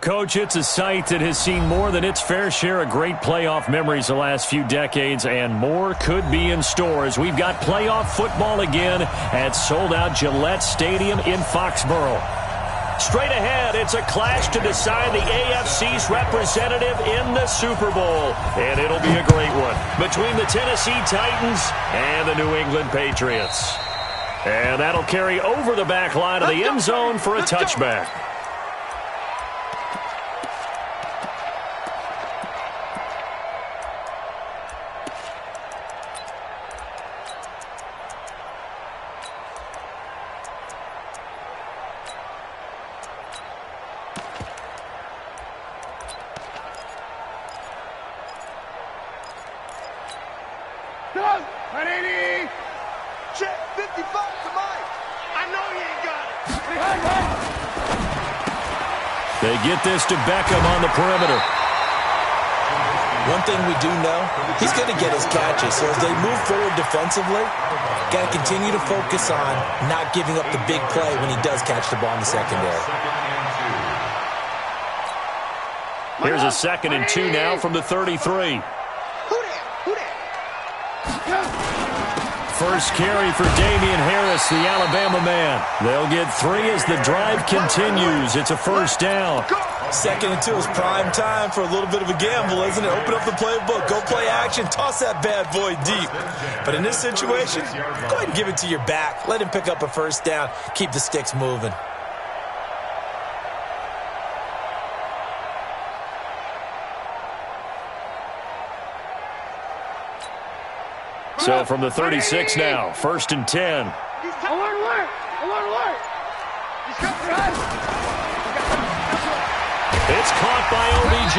Coach, it's a site that has seen more than its fair share of great playoff memories the last few decades, and more could be in store as we've got playoff football again at sold-out Gillette Stadium in Foxborough. Straight ahead, it's a clash to decide the AFC's representative in the Super Bowl, and it'll be a great one between the Tennessee Titans and the New England Patriots. And that'll carry over the back line of the end zone for a touchback. They get this to Beckham on the perimeter. One thing we do know, he's going to get his catches. So as they move forward defensively, got to continue to focus on not giving up the big play when he does catch the ball in the secondary. Here's a 2nd and 2 now from the 33. First carry for Damian Harris, the Alabama man. They'll get 3 as the drive continues. It's a first down. 2nd and 2 is prime time for a little bit of a gamble, isn't it? Open up the playbook, go play action, toss that bad boy deep. But in this situation, go ahead and give it to your back. Let him pick up a first down. Keep the sticks moving. So from the 36 now, 1st and 10. Alert! It's caught by OBJ.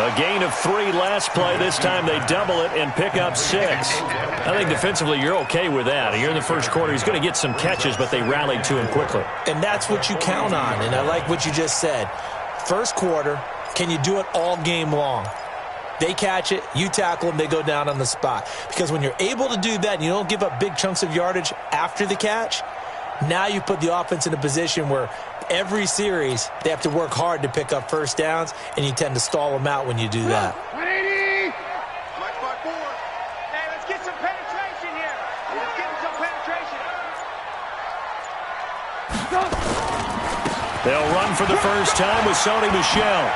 A gain of 3 last play. This time they double it and pick up 6. I think defensively you're okay with that. You're in the first quarter. He's going to get some catches, but they rallied to him quickly. And that's what you count on, and I like what you just said. First quarter, can you do it all game long? They catch it, you tackle them, they go down on the spot. Because when you're able to do that and you don't give up big chunks of yardage after the catch, now you put the offense in a position where every series they have to work hard to pick up first downs, and you tend to stall them out when you do that. 180! Hey, let's get some penetration here. Let's get some penetration. They'll run for the first time with Sony Michel.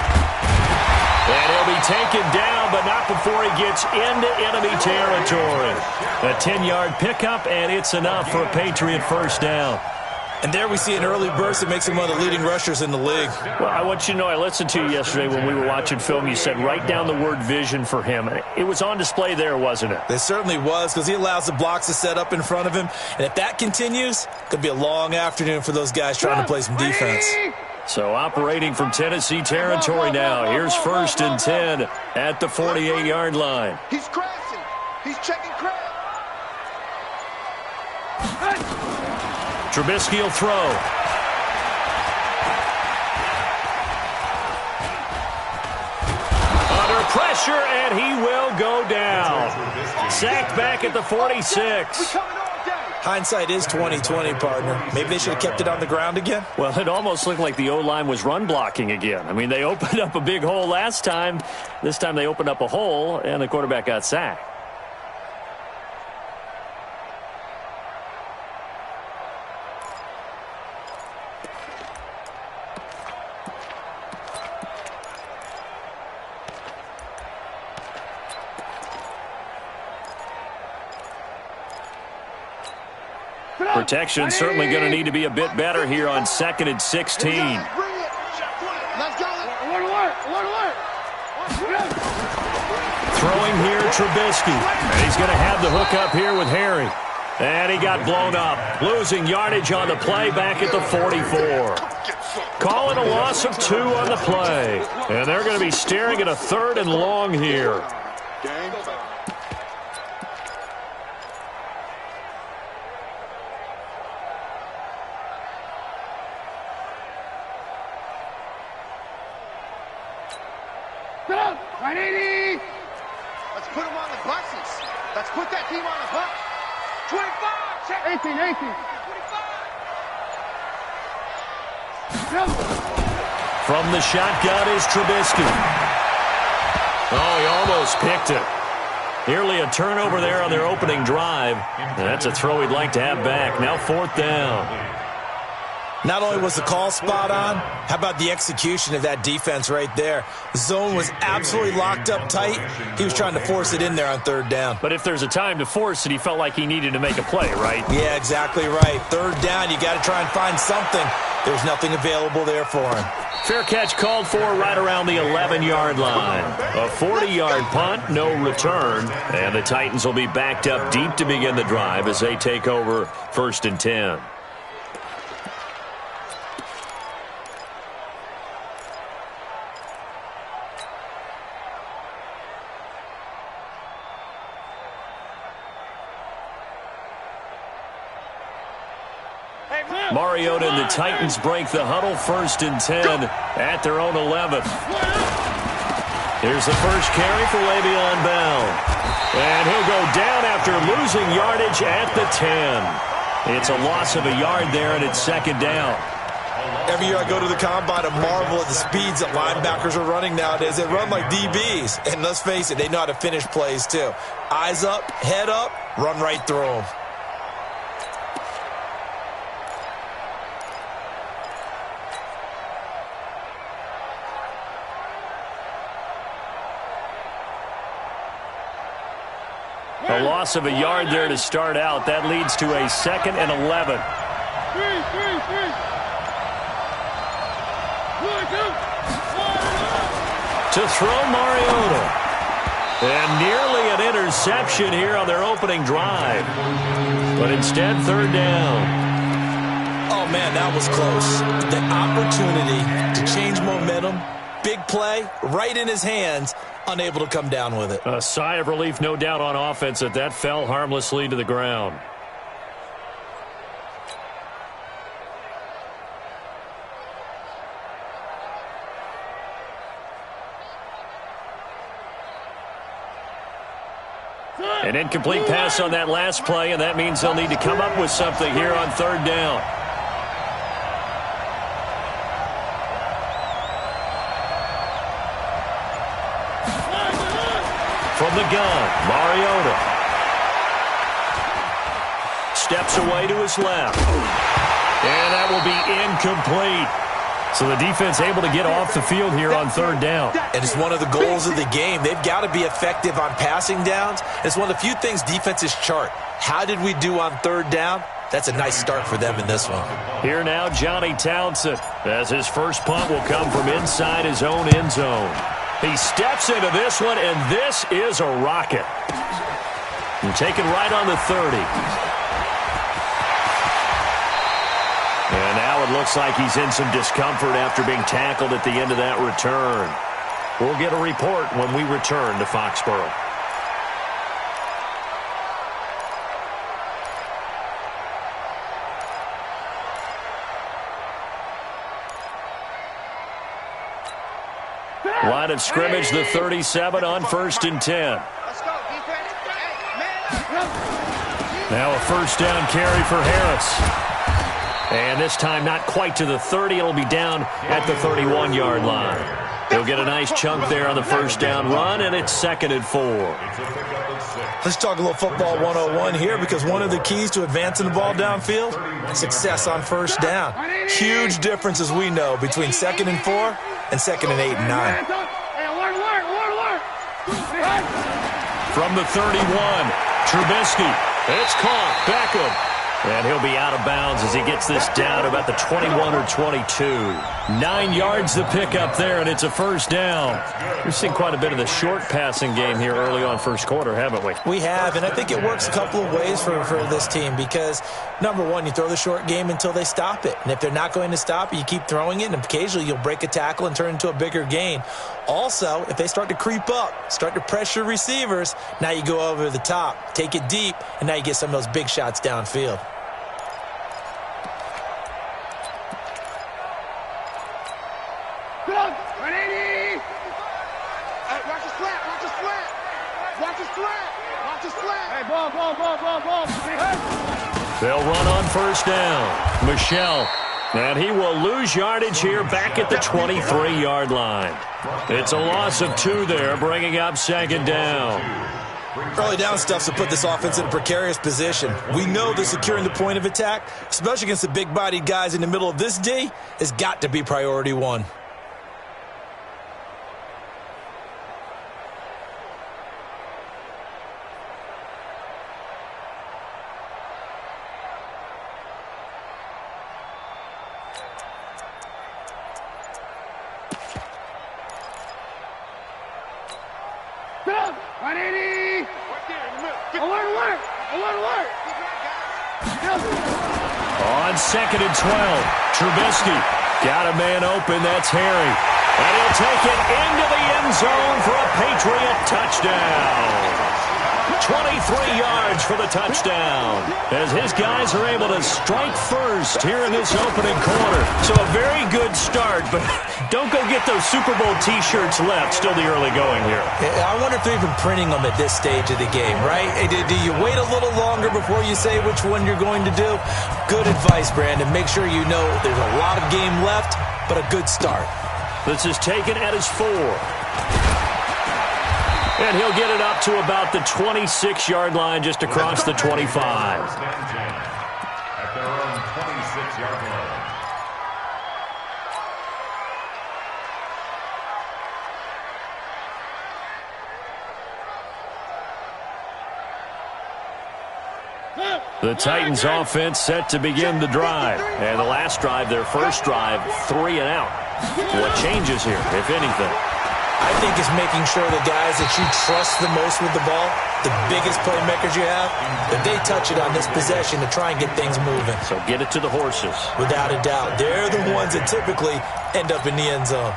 And he'll be taken down, but not before he gets into enemy territory. A 10-yard pickup, and it's enough for a Patriot first down. And there we see an early burst that makes him one of the leading rushers in the league. Well, I want you to know, I listened to you yesterday when we were watching film. You said write down the word vision for him. It was on display there, wasn't it? It certainly was, because he allows the blocks to set up in front of him. And if that continues, it could be a long afternoon for those guys trying to play some defense. So operating from Tennessee territory now. Here's 1st and 10 at the 48-yard line. He's crashing. He's checking crash. Trubisky will throw. Under pressure, and he will go down. Sacked back at the 46. Hindsight is 20/20, partner. Maybe they should have kept it on the ground again. Well, it almost looked like the O-line was run blocking again. I mean, they opened up a big hole last time. This time they opened up a hole, and the quarterback got sacked. Protection certainly going to need to be a bit better here on 2nd and 16. Throwing here, Trubisky. And he's going to have the hook up here with Harry. And he got blown up. Losing yardage on the play back at the 44. Calling a loss of 2 on the play. And they're going to be staring at a 3rd and long here. put them on the buses. Let's put that team on the bus. 25, check. 18, 18. 25. From the shotgun is Trubisky. Oh, he almost picked it. Nearly a turnover there on their opening drive. That's a throw he'd like to have back. Now 4th down. Not only was the call spot on, how about the execution of that defense right there? The zone was absolutely locked up tight. He was trying to force it in there on 3rd down. But if there's a time to force it, he felt like he needed to make a play, right? Yeah, exactly right. 3rd down, you got to try and find something. There's nothing available there for him. Fair catch called for right around the 11-yard line. A 40-yard punt, no return. And the Titans will be backed up deep to begin the drive as they take over 1st and 10. Mariota and the Titans break the huddle, 1st and 10 at their own 11. Here's the first carry for Le'Veon Bell. And he'll go down after losing yardage at the 10. It's a loss of a yard there, and it's 2nd down. Every year I go to the combine and marvel at the speeds that linebackers are running nowadays. They run like DBs. And let's face it, they know how to finish plays too. Eyes up, head up, run right through them. A loss of a yard there to start out. That leads to a 2nd and 11. To throw Mariota. And nearly an interception here on their opening drive. But instead, 3rd down. Oh, man, that was close. The opportunity to change momentum, big play, right in his hands, unable to come down with it. A sigh of relief, no doubt, on offense that fell harmlessly to the ground. An incomplete pass on that last play, and that means they'll need to come up with something here on 3rd down. From the gun, Mariota. Steps away to his left. And that will be incomplete. So the defense able to get off the field here on 3rd down. And it's one of the goals of the game. They've got to be effective on passing downs. It's one of the few things defenses chart. How did we do on 3rd down? That's a nice start for them in this one. Here now, Johnny Townsend, as his first punt will come from inside his own end zone. He steps into this one, and this is a rocket. And taken right on the 30. And now it looks like he's in some discomfort after being tackled at the end of that return. We'll get a report when we return to Foxborough. Line of scrimmage, the 37 on 1st and 10. Let's go, defense. Now a 1st down carry for Harris. And this time not quite to the 30. It'll be down at the 31-yard line. He'll get a nice chunk there on the 1st down run, and it's 2nd and 4. Let's talk a little football 101 here, because one of the keys to advancing the ball downfield, success on 1st down. Huge difference, as we know, between 2nd and 4 and 2nd and 8 and 9. From the 31, Trubisky. It's caught. Beckham. And he'll be out of bounds as he gets this down about the 21 or 22. 9 yards to pick up there, and it's a 1st down. We've seen quite a bit of the short passing game here early on 1st quarter, haven't we? We have, and I think it works a couple of ways for this team because, number one, you throw the short game until they stop it. And if they're not going to stop it, you keep throwing it, and occasionally you'll break a tackle and turn into a bigger gain. Also, if they start to creep up, start to pressure receivers, now you go over the top, take it deep, and now you get some of those big shots downfield. Watch his flat. They'll run on first down. Michelle. And he will lose yardage here back at the 23-yard line. It's a loss of 2 there, bringing up second down. Early down stuff to put this offense in a precarious position. We know that securing the point of attack, especially against the big-bodied guys in the middle of this D, has got to be priority 1. On second and 12, Trubisky got a man open. That's Harry. And he'll take it into the end zone for a Patriot touchdown. 23 yards for the touchdown as his guys are able to strike first here in this opening quarter. So a very good start, but don't go get those Super Bowl T-shirts left. Still the early going here. I wonder if they're even printing them at this stage of the game, right? Do you wait a little longer before you say which one you're going to do? Good advice, Brandon. Make sure you know there's a lot of game left, but a good start. This is taken at his 4. And he'll get it up to about the 26-yard line, just across the 25. At their own 26-yard line. The Titans offense set to begin the drive. And the last drive, their first drive, 3 and out. What changes here, if anything? I think it's making sure the guys that you trust the most with the ball, the biggest playmakers you have, that they touch it on this possession to try and get things moving. So get it to the horses. Without a doubt. They're the ones that typically end up in the end zone.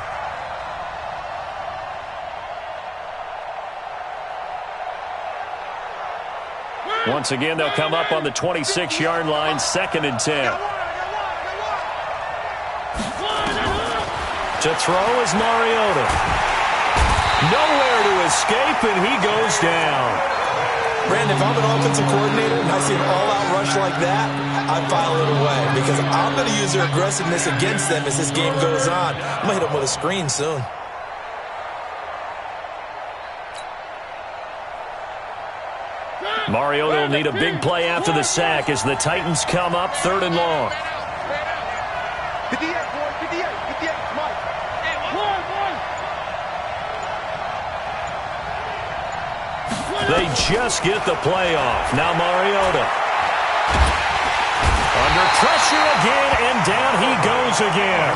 Once again, they'll come up on the 26-yard line, second and 10. To throw is Mariota. Nowhere to escape, and he goes down. Brandon, if I'm an offensive coordinator and I see an all-out rush like that, I file it away because I'm going to use their aggressiveness against them as this game goes on. I'm going to hit them with a screen soon. Mariota will need a big play after the sack as the Titans come up 3rd and long. 58, boy, 58, Mike. They just get the play off. Now Mariota. Under pressure again, and down he goes again.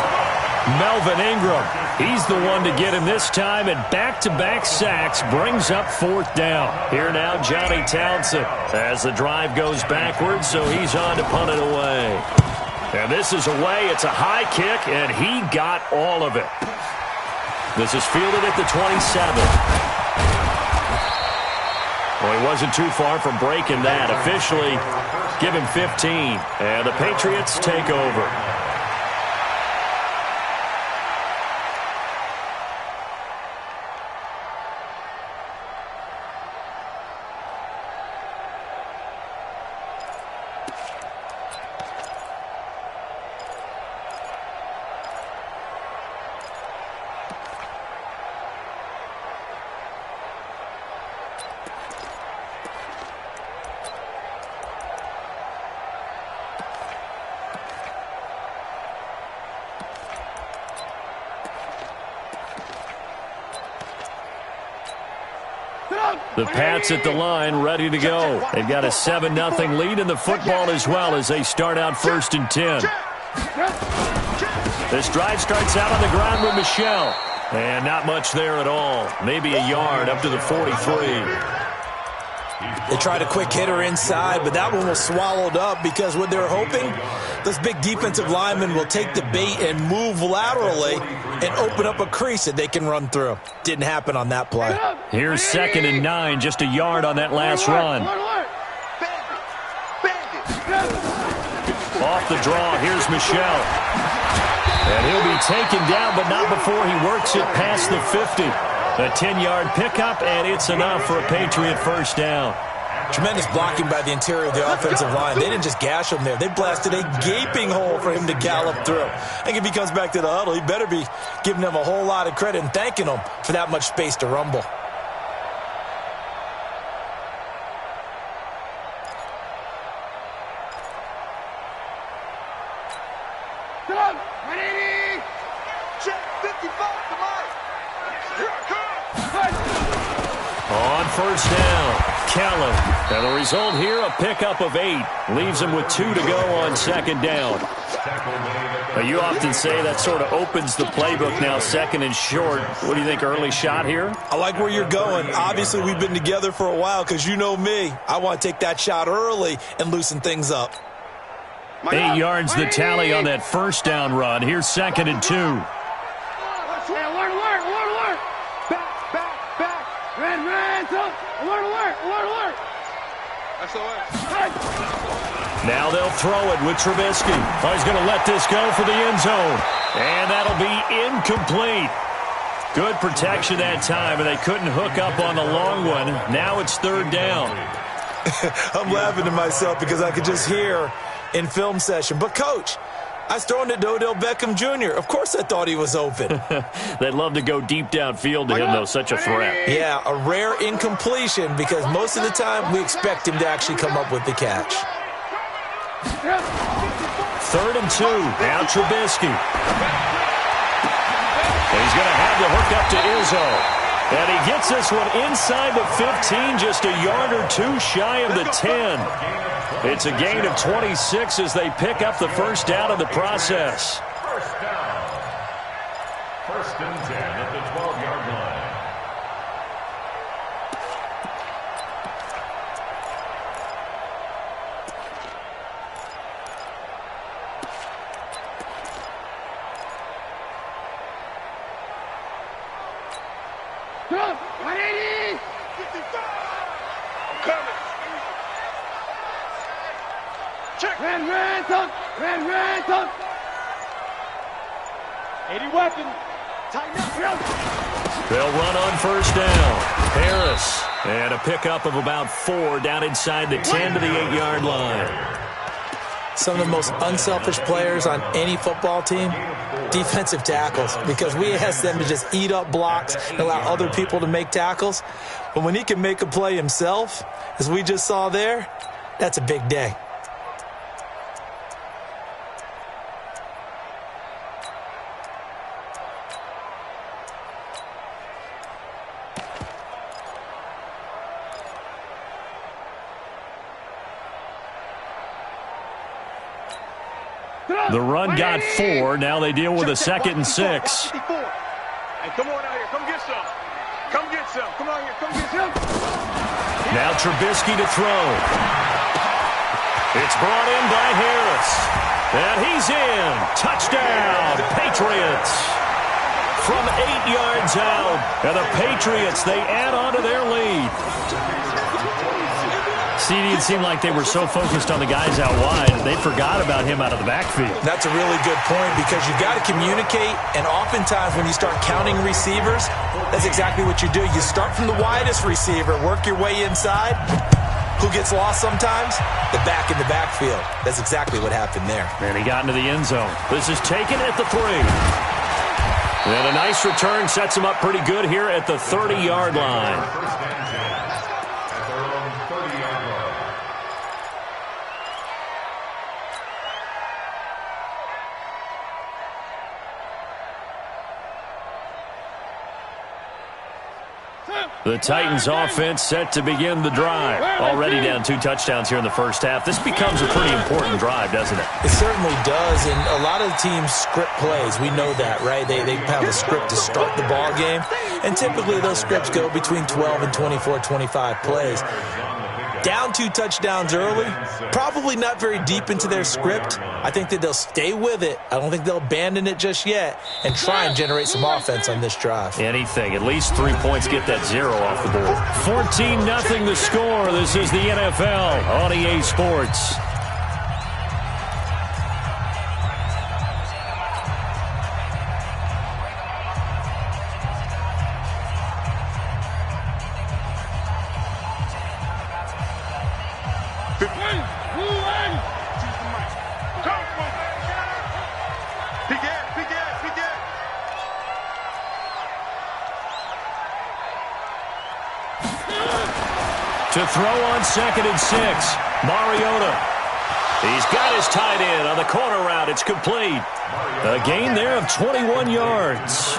Melvin Ingram, he's the one to get him this time, and back-to-back sacks brings up 4th down. Here now, Johnny Townsend as the drive goes backwards, so he's on to punt it away. And this is away. It's a high kick, and he got all of it. This is fielded at the 27. Well, he wasn't too far from breaking that. Officially, give him 15. And the Patriots take over. The Pats at the line, ready to go. They've got a 7-0 lead in the football as well as they start out 1st and 10. This drive starts out on the ground with Michelle. And not much there at all. Maybe a yard up to the 43. They tried a quick hitter inside, but that one was swallowed up because what they're hoping, this big defensive lineman will take the bait and move laterally and open up a crease that they can run through. Didn't happen on that play. Here's 2nd and 9, just a yard on that last run. Off the draw, here's Michelle. And he'll be taken down, but not before he works it past the 50. A 10-yard pickup, and it's enough for a Patriot first down. Tremendous blocking by the interior of the offensive line. They didn't just gash him there. They blasted a gaping hole for him to gallop through. I think if he comes back to the huddle, he better be giving them a whole lot of credit and thanking them for that much space to rumble. On first down, Callan. And the result here, a pickup of 8. Leaves him with 2 to go on second down. Now, you often say that sort of opens the playbook now, second and short. What do you think, early shot here? I like where you're going. Obviously, we've been together for a while because you know me. I want to take that shot early and loosen things up. 8 yards the tally on that first down run. Here's second and 2. Alert. Back. Red, alert. That's alert. Now they'll throw it with Trubisky. Oh, he's going to let this go for the end zone. And that'll be incomplete. Good protection that time, and they couldn't hook up on the long one. Now it's third down. I'm laughing to myself because I could just hear in film session. But, Coach, I was throwing it to Odell Beckham Jr. Of course I thought he was open. They'd love to go deep downfield to him, though. Such a threat. Yeah, a rare incompletion because most of the time we expect him to actually come up with the catch. Third and 2. Now Trubisky. And he's going to have the hook up to Izzo. And he gets this one inside the 15, just a yard or 2 shy of the 10. It's a gain of 26 as they pick up the first down in the process. First and 10 at the 12-yard line. Come, 180. 55. I'm coming. Check. Red, up. 80 weapon. Tighten up. They'll run on first down. Harris. And a pickup of about 4 down inside the 10 to the 8-yard line. Some of the most unselfish players on any football team, defensive tackles, because we ask them to just eat up blocks and allow other people to make tackles. But when he can make a play himself, as we just saw there, that's a big day. The run got 4. Now they deal with a second and 6. Hey, come on out here. Come get some. Come on here. Come get some. Now Trubisky to throw. It's brought in by Harris. And he's in. Touchdown, Patriots. From 8 yards out. And the Patriots, they add on to their lead. CD, it seemed like they were so focused on the guys out wide, they forgot about him out of the backfield. That's a really good point because you've got to communicate, and oftentimes when you start counting receivers, that's exactly what you do. You start from the widest receiver, work your way inside. Who gets lost sometimes? The back in the backfield. That's exactly what happened there. And he got into the end zone. This is taken at the 3. And a nice return sets him up pretty good here at the 30-yard line. The Titans offense set to begin the drive. Already down 2 touchdowns here in the first half. This becomes a pretty important drive, doesn't it? It certainly does, and a lot of the teams script plays. We know that, right? They have a script to start the ball game, and typically those scripts go between 12 and 24, 25 plays. Down 2 touchdowns early, probably not very deep into their script. I think that they'll stay with it. I don't think they'll abandon it just yet and try and generate some offense on this drive. Anything. At least 3 points, get that 0 off the board. 14-0 the score. This is the NFL on EA Sports. To throw on 2nd and 6. Mariota. He's got his tight end on the corner route. It's complete. A gain there of 21 yards.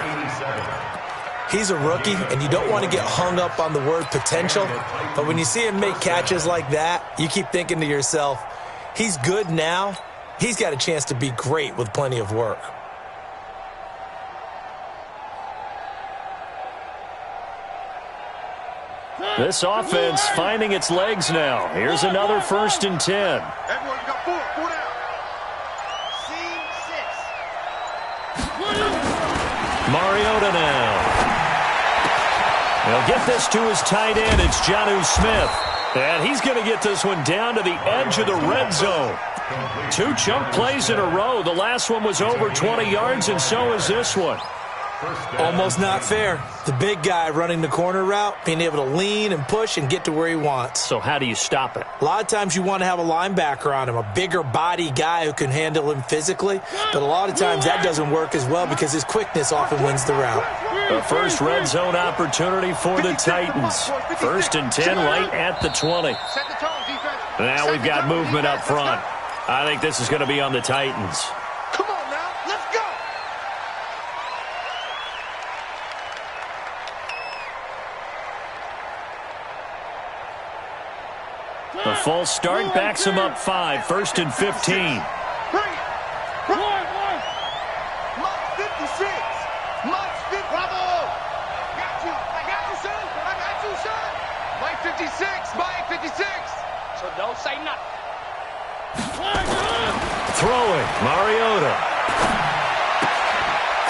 He's a rookie, and you don't want to get hung up on the word potential. But when you see him make catches like that, you keep thinking to yourself, he's good now. He's got a chance to be great with plenty of work. This offense finding its legs now. Here's another 1st and 10. Everyone, you got 4 down. Scene 6. Mariota now. He'll get this to his tight end. It's Jonnu Smith. And he's going to get this one down to the edge of the red zone. 2 chunk plays in a row. The last one was over 20 yards, and so is this one. Almost not fair. The big guy running the corner route, being able to lean and push and get to where he wants. So how do you stop it? A lot of times you want to have a linebacker on him, a bigger body guy who can handle him physically. But a lot of times that doesn't work as well because his quickness often wins the route. The first red zone opportunity for the Titans. 1st and 10 right at the 20. Now we've got movement up front. I think this is going to be on the Titans. Come on now, let's go. The false start backs him up 5. 1st and 15. Bring it. Mike 56. Mike 50. Bravo. Got you. I got you, son. I got you, son. Mike 56. Mike 56. So don't say nothing. Throwing. Mariota.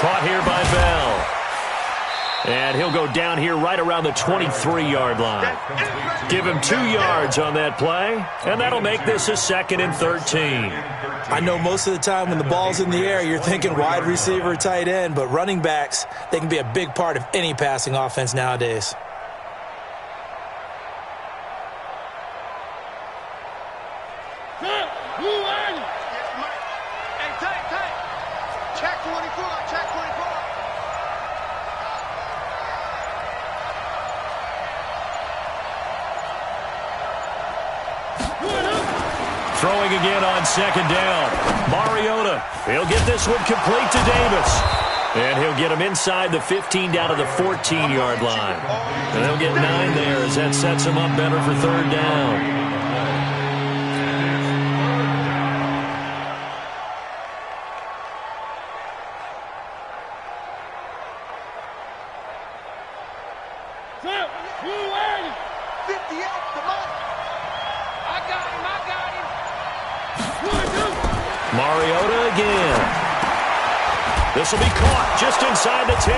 Caught here by Bell. And he'll go down here right around the 23-yard line. Give him 2 yards on that play, and that'll make this a 2nd and 13. I know most of the time when the ball's in the air, you're thinking wide receiver, tight end, but running backs, they can be a big part of any passing offense nowadays. Hey, tight. Check 24. Check 24. Throwing again on 2nd down. Mariota. He'll get this one complete to Davis. And he'll get him inside the 15 down to the 14-yard line. And they'll get 9 there as that sets him up better for 3rd down. Mariota again. This will be caught just inside the 10.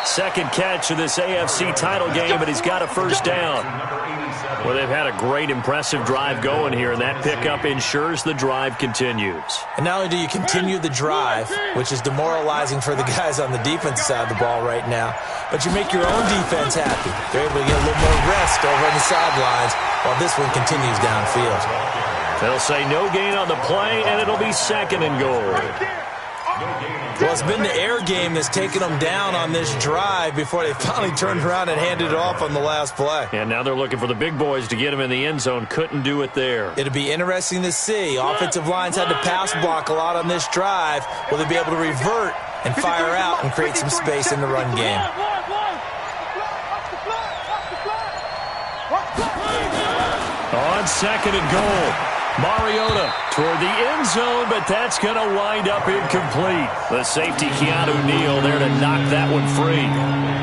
2nd catch of this AFC title game, but he's got a 1st down. Well, they've had a great, impressive drive going here, and that pickup ensures the drive continues. And not only do you continue the drive, which is demoralizing for the guys on the defensive side of the ball right now, but you make your own defense happy. They're able to get a little more rest over on the sidelines while this one continues downfield. They'll say no gain on the play, and it'll be 2nd and goal. Well, it's been the air game that's taken them down on this drive before they finally turned around and handed it off on the last play. And now they're looking for the big boys to get him in the end zone. Couldn't do it there. It'll be interesting to see. Offensive lines had to pass block a lot on this drive. Will they be able to revert and fire out and create some space in the run game? On 2nd and goal. Mariota toward the end zone, but that's going to wind up incomplete. The safety, Keanu Neal, there to knock that one free.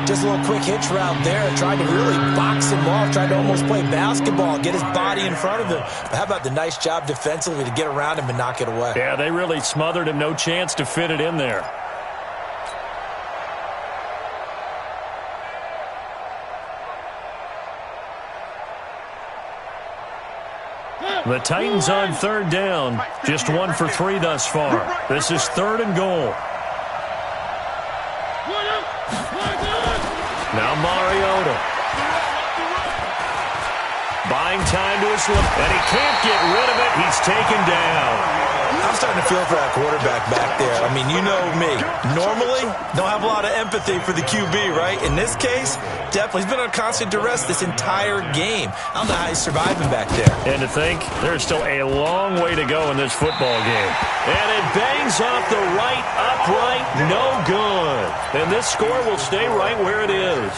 Just a little quick hitch route there. Tried to really box him off. Tried to almost play basketball, get his body in front of him. But how about the nice job defensively to get around him and knock it away? Yeah, they really smothered him. No chance to fit it in there. The Titans on 3rd down. Just 1 for 3 thus far. This is 3rd and goal. Now Mariota. Buying time to his left, and he can't get rid of it. He's taken down. I'm starting to feel for that quarterback back there. I mean, you know me. Normally, don't have a lot of empathy for the QB, right? In this case, definitely. He's been on constant duress this entire game. I don't know how he's surviving back there. And to think, there's still a long way to go in this football game. And it bangs off the right upright. No good. And this score will stay right where it is.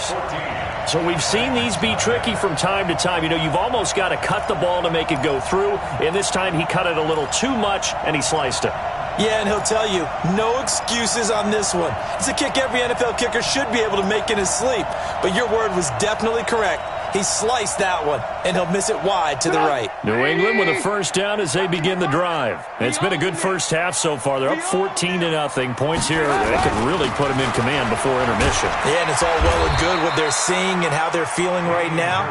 So we've seen these be tricky from time to time. You know, you've almost got to cut the ball to make it go through. And this time he cut it a little too much, and he sliced it. Yeah, and he'll tell you, no excuses on this one. It's a kick every NFL kicker should be able to make in his sleep. But your word was definitely correct. He sliced that one, and he'll miss it wide to the right. New England with a first down as they begin the drive. It's been a good first half so far. They're up 14-0. Points here, they could really put them in command before intermission. Yeah, and it's all well and good what they're seeing and how they're feeling right now.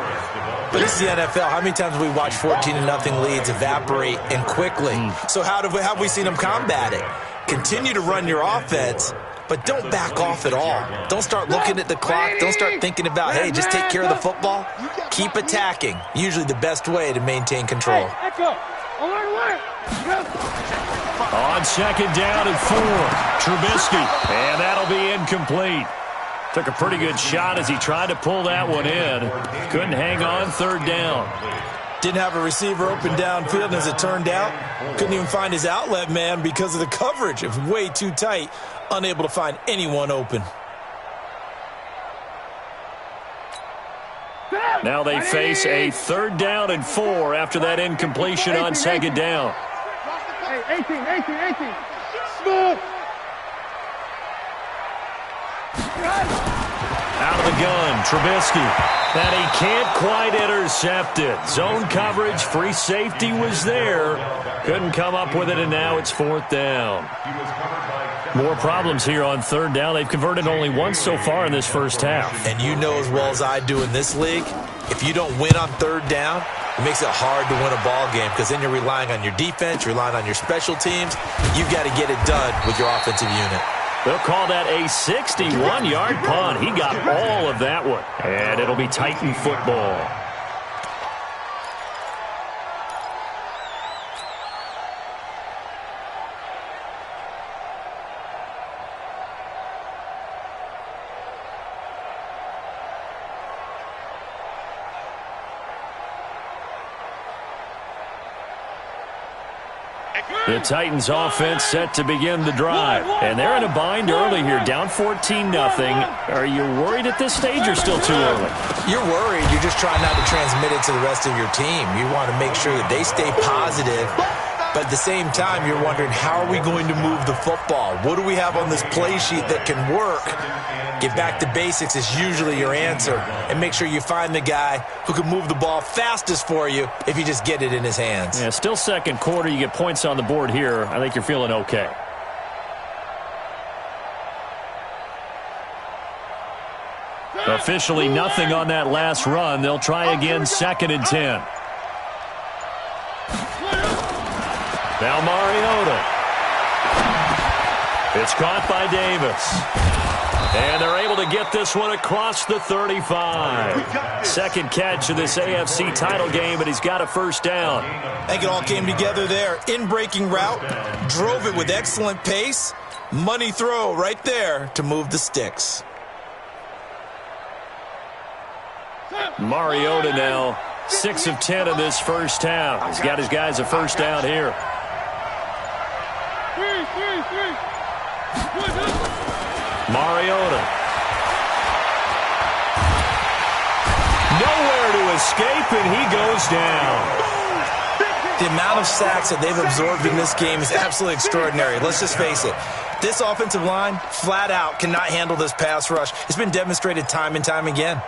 But this is the NFL. How many times have we watched 14-0 leads evaporate and quickly? So how have we seen them combat it? Continue to run your offense, but don't back off at all. Don't start looking at the clock. Don't start thinking about, hey, just take care of the football. Keep attacking. Usually the best way to maintain control. On second down and 4, Trubisky. And that'll be incomplete. Took a pretty good shot as he tried to pull that one in. Couldn't hang on third down. Didn't have a receiver open downfield, and as it turned out, couldn't even find his outlet man because of the coverage. It was way too tight, unable to find anyone open. Now they face a third down and 4 after that incompletion on second down. 18. Smooth. Out of the gun, Trubisky. And he can't quite intercept it. Zone coverage, free safety was there. Couldn't come up with it, and now it's fourth down. More problems here on third down. They've converted only once so far in this first half. And you know as well as I do in this league, if you don't win on third down, it makes it hard to win a ball game because then you're relying on your defense, you're relying on your special teams. You've got to get it done with your offensive unit. They'll call that a 61-yard punt. He got all of that one. And it'll be Titan football. The Titans offense set to begin the drive. And they're in a bind early here, down 14-0. Are you worried at this stage or still too early? You're worried. You're just trying not to transmit it to the rest of your team. You want to make sure that they stay positive. But at the same time, you're wondering, how are we going to move the football? What do we have on this play sheet that can work? Get back to basics is usually your answer. And make sure you find the guy who can move the ball fastest for you if you just get it in his hands. Yeah, still second quarter. You get points on the board here. I think you're feeling okay. Officially nothing on that last run. They'll try again, 2nd and 10. Now Mariota. It's caught by Davis. And they're able to get this one across the 35. Second catch of this AFC title game, and he's got a first down. I think it all came together there. In-breaking route, drove it with excellent pace. Money throw right there to move the sticks. Mariota now 6 of 10 in this first half. He's got his guys a first down here. Mariota. Nowhere to escape, and he goes down. The amount of sacks that they've absorbed in this game is absolutely extraordinary. Let's just face it. This offensive line, flat out, cannot handle this pass rush. It's been demonstrated time and time again.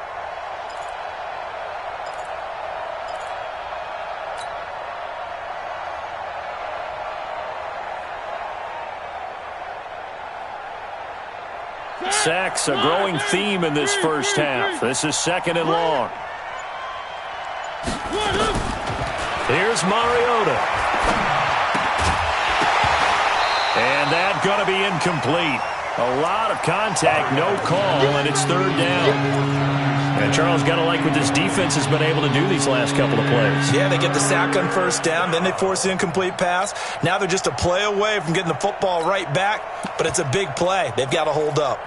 Sacks, a growing theme in this first half. This is 2nd and long. Here's Mariota. And that's going to be incomplete. A lot of contact, no call, and it's 3rd down. And Charles, got to like what this defense has been able to do these last couple of plays. Yeah, they get the sack on first down, then they force the incomplete pass. Now they're just a play away from getting the football right back, but it's a big play. They've got to hold up.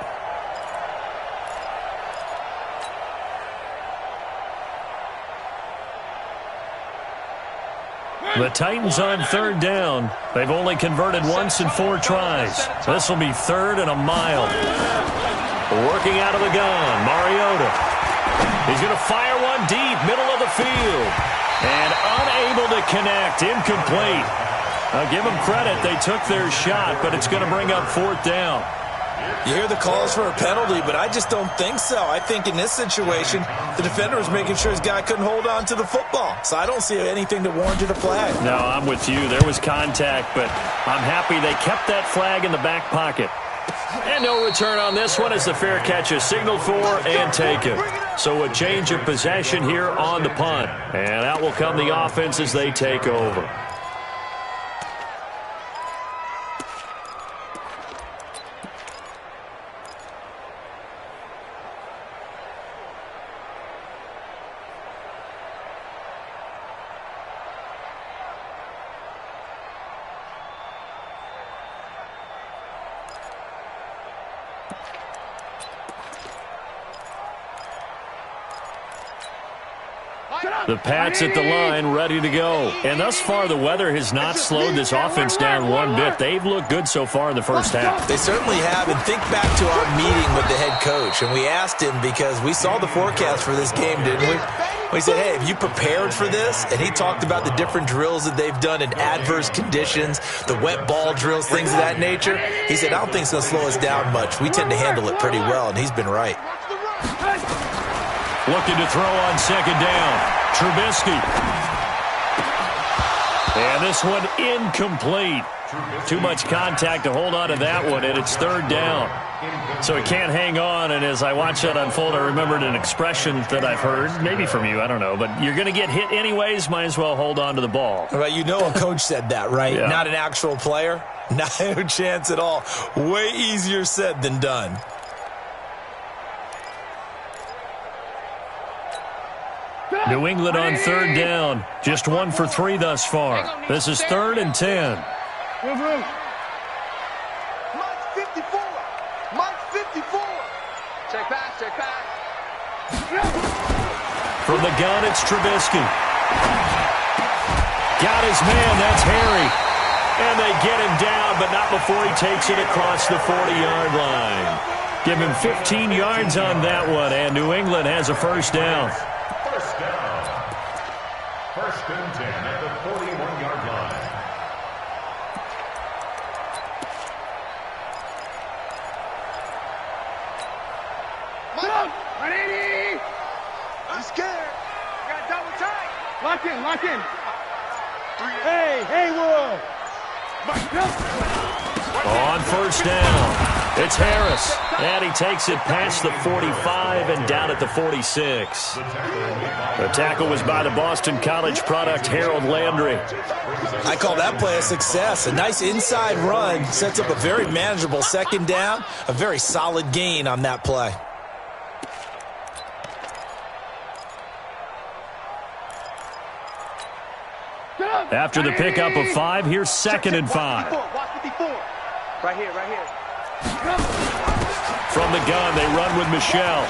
The Titans on third down. They've only converted once in 4 tries. This will be 3rd and a mile. Working out of the gun, Mariota. He's going to fire one deep, middle of the field. And unable to connect, incomplete. I'll give them credit. They took their shot, but it's going to bring up 4th down. You hear the calls for a penalty, but I just don't think so. I think in this situation, the defender was making sure his guy couldn't hold on to the football. So I don't see anything to warrant a flag. No, I'm with you. There was contact, but I'm happy they kept that flag in the back pocket. And no return on this one as the fair catch is signaled for and taken. So a change of possession here on the punt. And out will come the offense as they take over. The Pats at the line, ready to go. And thus far, the weather has not slowed this offense down one bit. They've looked good so far in the first half. They certainly have. And think back to our meeting with the head coach. And we asked him because we saw the forecast for this game, didn't we? We said, hey, have you prepared for this? And he talked about the different drills that they've done in adverse conditions, the wet ball drills, things of that nature. He said, I don't think it's going to slow us down much. We tend to handle it pretty well, and he's been right. Looking to throw on second down. Trubisky. And this one incomplete. Too much contact to hold on to that one, and it's 3rd down. So he can't hang on, and as I watch that unfold, I remembered an expression that I've heard, maybe from you, I don't know, but you're going to get hit anyways, might as well hold on to the ball. Well, you know a coach said that, right? Yeah. Not an actual player. Not a chance at all. Way easier said than done. New England on 3rd down. Just 1 for 3 thus far. This is 3rd and 10. Mike 54. Mike 54. Check back, check back. From the gun, it's Trubisky. Got his man, that's Harry. And they get him down, but not before he takes it across the 40-yard line. Give him 15 yards on that one, and New England has a first down. First down. 1st and 10 at the 41-yard line. Mike, ready? I'm scared. Got double tight. Lock in, lock in. Hey, Haywood. On first down, it's Harris. And he takes it past the 45 and down at the 46. The tackle was by the Boston College product, Harold Landry. I call that play a success. A nice inside run sets up a very manageable second down. A very solid gain on that play. After the pickup of 5, here's 2nd and 5. Right here, right here. From the gun, they run with Michelle.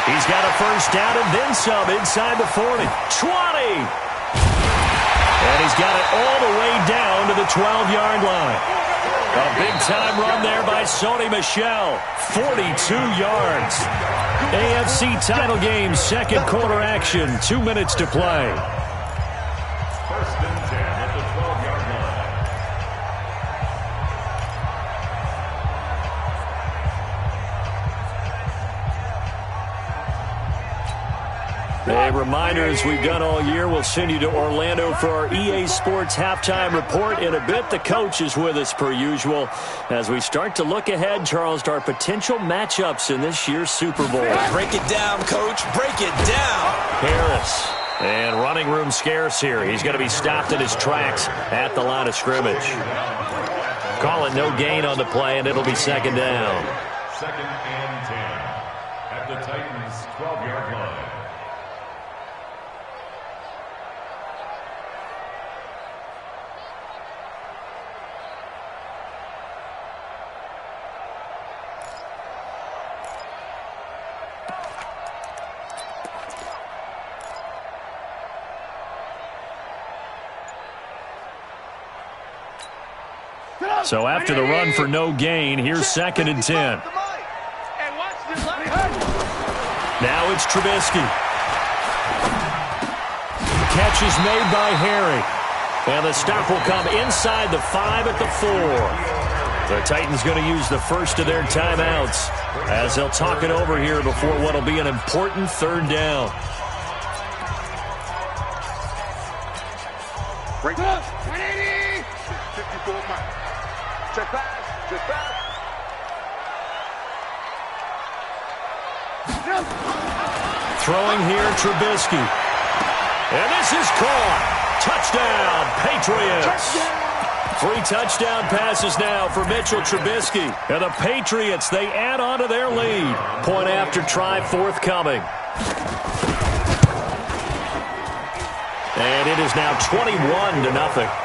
He's got a first down and then some inside the 40. 20! And he's got it all the way down to the 12-yard line. A big-time run there by Sony Michel. 42 yards. AFC title game, 2nd quarter action. 2 minutes to play. 1st and 10 at the 12-yard line. A reminder, as we've done all year, we'll send you to Orlando for our EA Sports halftime report. In a bit, the coach is with us per usual as we start to look ahead, Charles, to our potential matchups in this year's Super Bowl. Break it down, Coach. Break it down. Harris. And running room scarce here. He's going to be stopped in his tracks at the line of scrimmage. Call it no gain on the play, and it'll be 2nd down. 2nd and 10 at at the Titans' 12-yard line. So after the run for no gain, here's 2nd and 10. Now it's Trubisky. Catch is made by Harry. And the stop will come inside the 5 at the 4. The Titans going to use the first of their timeouts as they'll talk it over here before what will be an important 3rd down. Break up. 180. 54 miles. Check pass. Check pass. Throwing here, Trubisky. And this is caught. Touchdown, Patriots. 3 touchdown passes now for Mitchell Trubisky. And the Patriots, they add on to their lead. Point after try forthcoming. And it is now 21-0.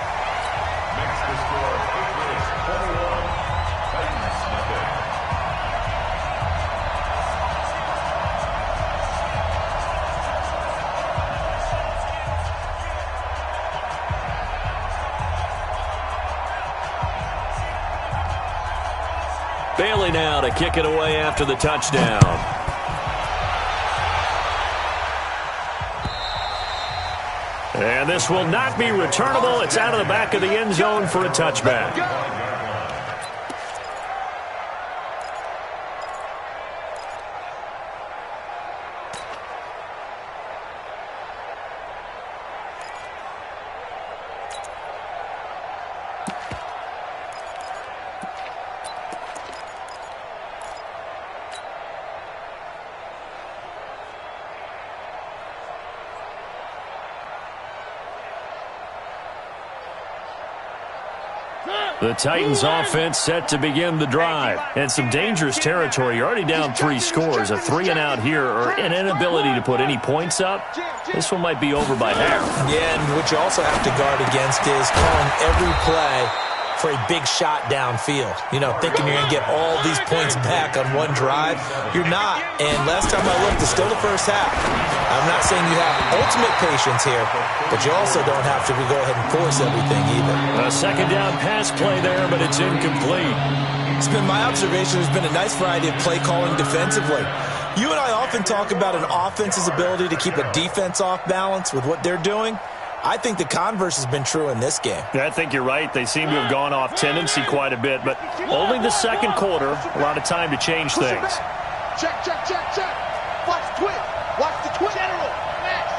Bailey now to kick it away after the touchdown. And this will not be returnable. It's out of the back of the end zone for a touchback. The Titans offense set to begin the drive. And some dangerous territory. You're already down 3 scores. A 3-and-out here or an inability to put any points up. This one might be over by half. Yeah, and what you also have to guard against is calling every play for a big shot downfield. You know, thinking you're going to get all these points back on one drive. You're not. And last time I looked, it's still the first half. I'm not saying you have ultimate patience here, but you also don't have to go ahead and force everything either. A 2nd down pass play there, but it's incomplete. It's been my observation there's been a nice variety of play calling defensively. You and I often talk about an offense's ability to keep a defense off balance with what they're doing. I think the converse has been true in this game. Yeah, I think you're right. They seem to have gone off tendency quite a bit, but only the 2nd quarter. A lot of time to change things. Check, check, check, check. Watch the twist. Watch the twist. General. Next.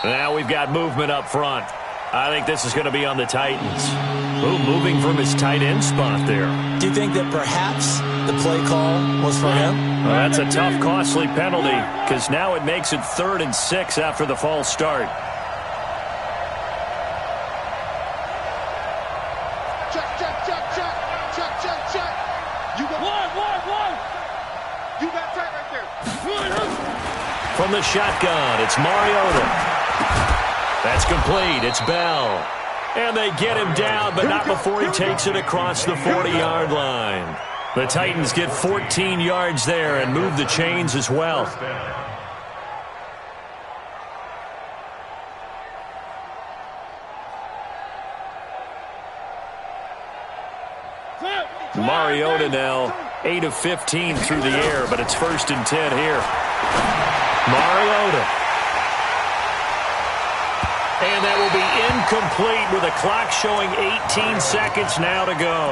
Now we've got movement up front. I think this is going to be on the Titans. Ooh, moving from his tight end spot there. Do you think that perhaps the play call was for him? Well, that's a tough, costly penalty because now it makes it 3rd and 6 after the false start. Check, check, check, check. Check, check, check. You got one. You got tight right there. From the shotgun, it's Mariota. That's complete. It's Bell. And they get him down, but not before he takes it across the 40-yard line. The Titans get 14 yards there and move the chains as well. Mariota now 8 of 15 through the air, but it's 1st and 10 here. Mariota. And that will be incomplete with a clock showing 18 seconds now to go.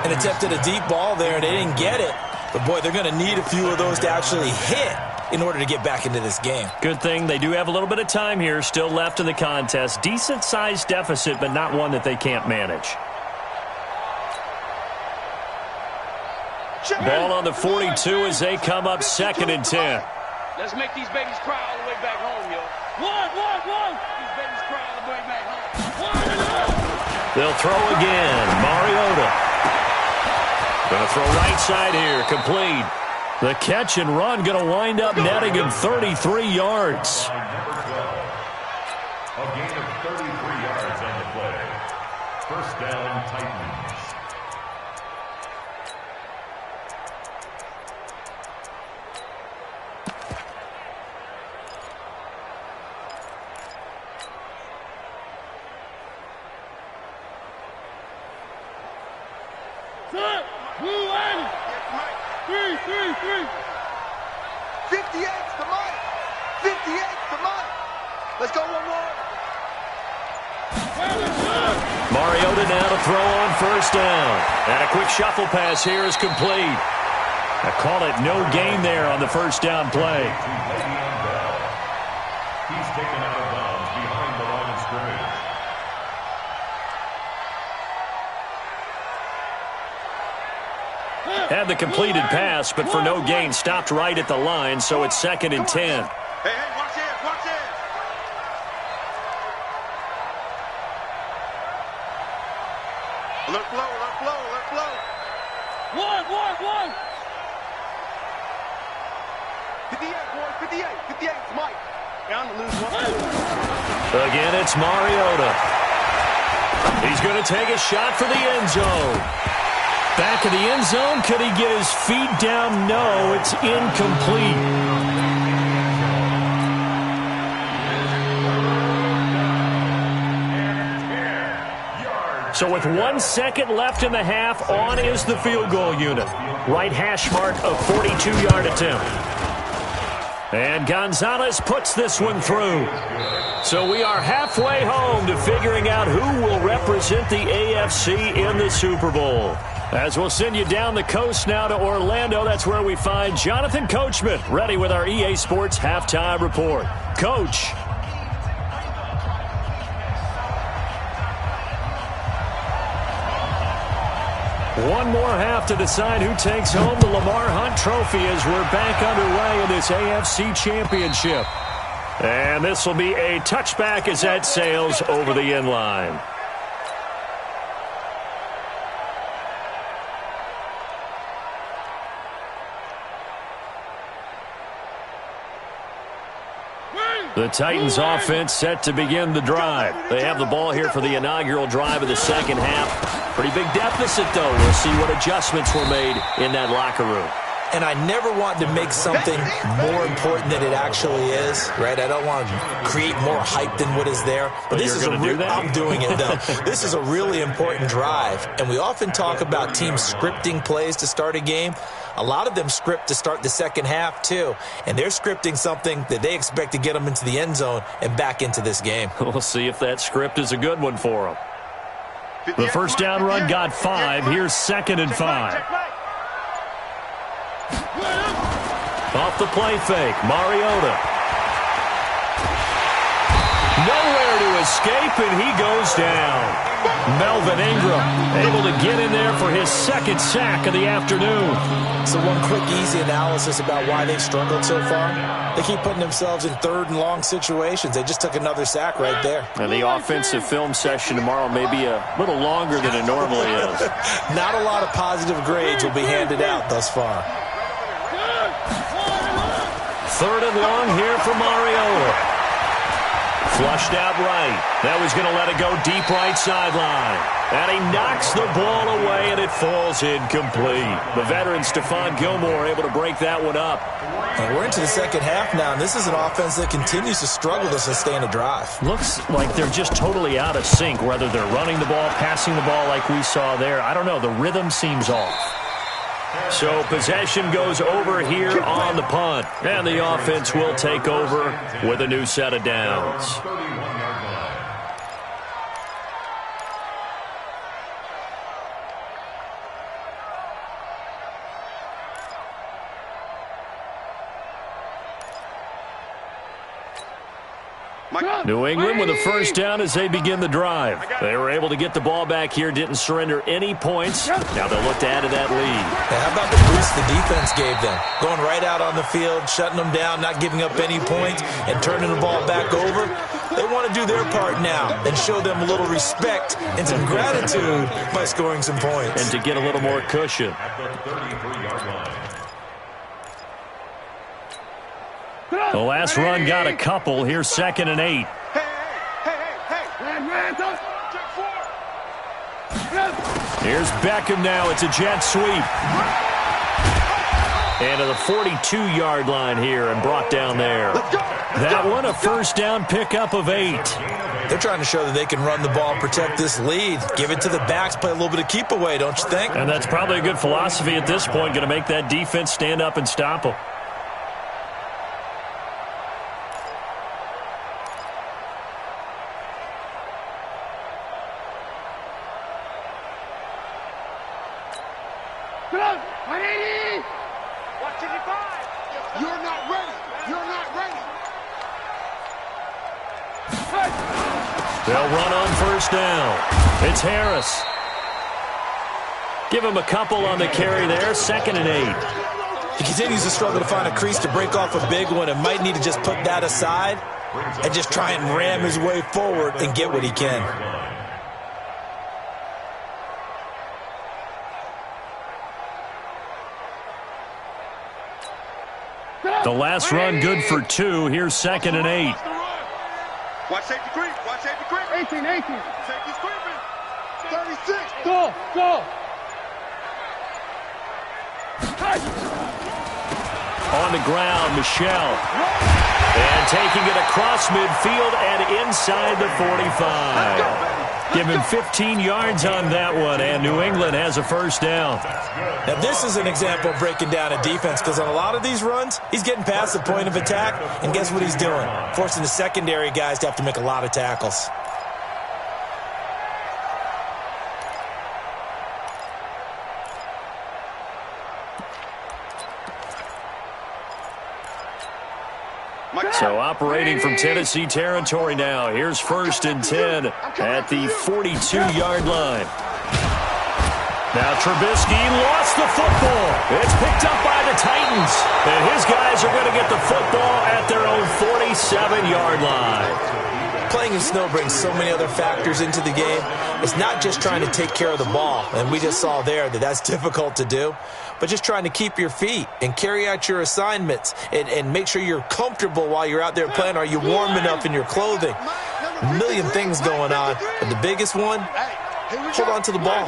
And attempted a deep ball there, and they didn't get it. But, boy, they're going to need a few of those to actually hit in order to get back into this game. Good thing they do have a little bit of time here still left in the contest. Decent-sized deficit, but not one that they can't manage. Ball on the 42 as they come up 2nd and 10. Let's make these babies cry all the way back home, yo. One. These babies cry all the way back home. They'll throw again. Mariota. Going to throw right side here. Complete. The catch and run going to wind up netting him 33 yards. A gain of 33 yards on the play. First down, Titans. Blue line. 3. 58's the Mike. 58's the Mike. Let's go one more. Mariota now to throw on first down. And a quick shuffle pass here is complete. I call it no gain there on the first down play. He's taken out of bounds behind the line of scrimmage. Had the completed pass, but for no gain, stopped right at the line, so it's 2nd and 10. Hey, watch this, watch this. Let it flow, let it flow, let it flow. One. 58, boys, 58. 58's Mike. Down to lose one. Again, it's Mariota. He's going to take a shot for the end zone. Back of the end zone. Could he get his feet down? No, it's incomplete. So with 1 second left in the half, on is the field goal unit. Right hash mark of 42-yard attempt. And Gonzalez puts this one through. So we are halfway home to figuring out who will represent the AFC in the Super Bowl. As we'll send you down the coast now to Orlando, that's where we find Jonathan Coachman, ready with our EA Sports Halftime Report. Coach. One more half to decide who takes home the Lamar Hunt Trophy as we're back underway in this AFC Championship. And this will be a touchback as that sails over the end line. The Titans offense set to begin the drive. They have the ball here for the inaugural drive of the second half. Pretty big deficit, though. We'll see what adjustments were made in that locker room. And I never want to make something more important than it actually is, right? I don't want to create more hype than what is there. But this is I'm doing it, though. This is a really important drive. And we often talk about teams scripting plays to start a game. A lot of them script to start the second half, too. And they're scripting something that they expect to get them into the end zone and back into this game. We'll see if that script is a good one for them. The first down run got 5. Here's 2nd and 5. Off the play fake, Mariota. Nowhere to escape, and he goes down. Melvin Ingram able to get in there for his 2nd sack of the afternoon. So one quick, easy analysis about why they've struggled so far. They keep putting themselves in 3rd and long situations. They just took another sack right there. And the offensive film session tomorrow may be a little longer than it normally is. Not a lot of positive grades will be handed out thus far. 3rd and long here for Mariota. Flushed out right. That was going to let it go deep right sideline. And he knocks the ball away, and it falls incomplete. The veteran Stephon Gilmore able to break that one up. And we're into the second half now, and this is an offense that continues to struggle to sustain a drive. Looks like they're just totally out of sync, whether they're running the ball, passing the ball like we saw there. I don't know. The rhythm seems off. So possession goes over here on the punt. And the offense will take over with a new set of downs. New England with a first down as they begin the drive. They were able to get the ball back here, didn't surrender any points. Now they'll look to add to that lead. How about the boost the defense gave them? Going right out on the field, shutting them down, not giving up any points, and turning the ball back over. They want to do their part now and show them a little respect and some gratitude by scoring some points. And to get a little more cushion. At the 33-yard line. The last run got a couple. Here's 2nd and 8. Here's Beckham now. It's a jet sweep. And to the 42-yard line here and brought down there. That one, a first down pickup of 8. They're trying to show that they can run the ball and protect this lead. Give it to the backs, play a little bit of keep away, don't you think? And that's probably a good philosophy at this point. Going to make that defense stand up and stop them. You're not ready. You're not ready. They'll run on first down. It's Harris. Give him a couple on the carry there. 2nd and 8. He continues to struggle to find a crease to break off a big one and might need to just put that aside and just try and ram his way forward and get what he can. The last run good for 2. Here's 2nd and 8. Watch safety creep. Watch safety creep. 18. Safety's creeping. 36. Go. On the ground, Michelle. And taking it across midfield and inside the 45. Give him 15 yards on that one, and New England has a first down. Now, this is an example of breaking down a defense because on a lot of these runs, he's getting past the point of attack, and guess what he's doing? Forcing the secondary guys to have to make a lot of tackles. So operating from Tennessee territory now. Here's 1st and 10 at the 42-yard line. Now Trubisky lost the football. It's picked up by the Titans. And his guys are going to get the football at their own 47-yard line. Playing in snow brings so many other factors into the game. It's not just trying to take care of the ball, and we just saw there that that's difficult to do, but just trying to keep your feet and carry out your assignments and make sure you're comfortable while you're out there playing. Are you warm enough in your clothing? A million things going on, but the biggest one, hold on to the ball.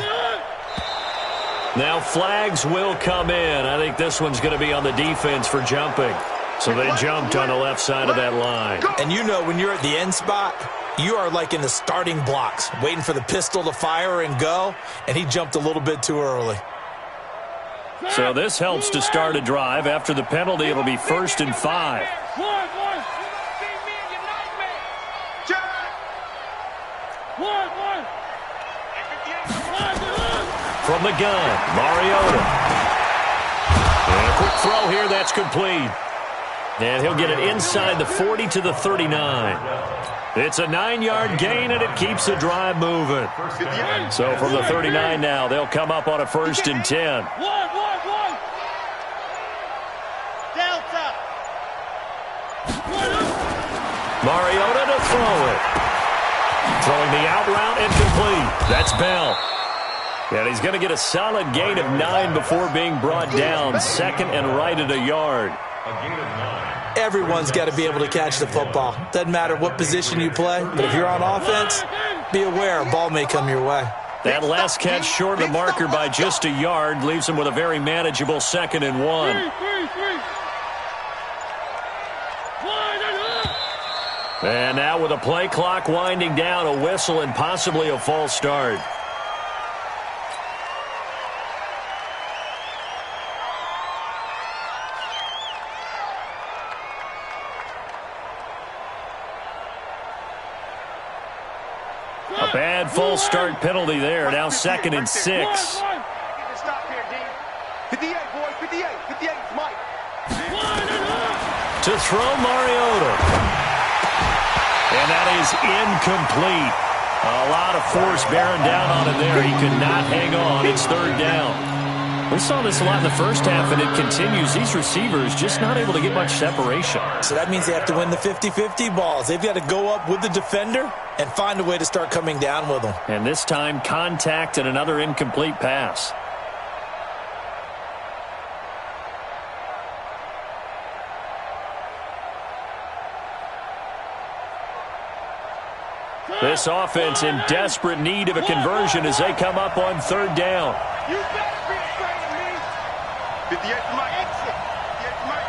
Now flags will come in. I think this one's going to be on the defense for jumping. So they jumped on the left side of that line. And you know when you're at the end spot, you are like in the starting blocks, waiting for the pistol to fire and go, and he jumped a little bit too early. So this helps to start a drive. After the penalty, it'll be 1st and 5. From the gun, Mariota. And a quick throw here, that's complete. And he'll get it inside the 40 to the 39. It's a 9-yard gain, and it keeps the drive moving. So from the 39 now, they'll come up on a 1st and 10. Mariota to throw it. Throwing the out route and complete. That's Bell. And he's going to get a solid gain of 9 before being brought down. 2nd and right at a yard. Everyone's got to be able to catch the football. Doesn't matter what position you play, but if you're on offense, be aware a ball may come your way. That last catch short of the marker by just a yard leaves him with a very manageable 2nd and 1. And now with a play clock winding down, a whistle and possibly a false start. A bad false start penalty there. Now 2nd and 6. Stop here, D. 58, boys. 58. 58, Mike. To throw Mariota. And that is incomplete. A lot of force bearing down on him there. He could not hang on. It's 3rd down. We saw this a lot in the first half, and it continues. These receivers just not able to get much separation. So that means they have to win the 50-50 balls. They've got to go up with the defender and find a way to start coming down with them. And this time, contact and another incomplete pass. This offense in desperate need of a conversion as they come up on third down. You better be afraid of me. 58 to my exit. 58 to my.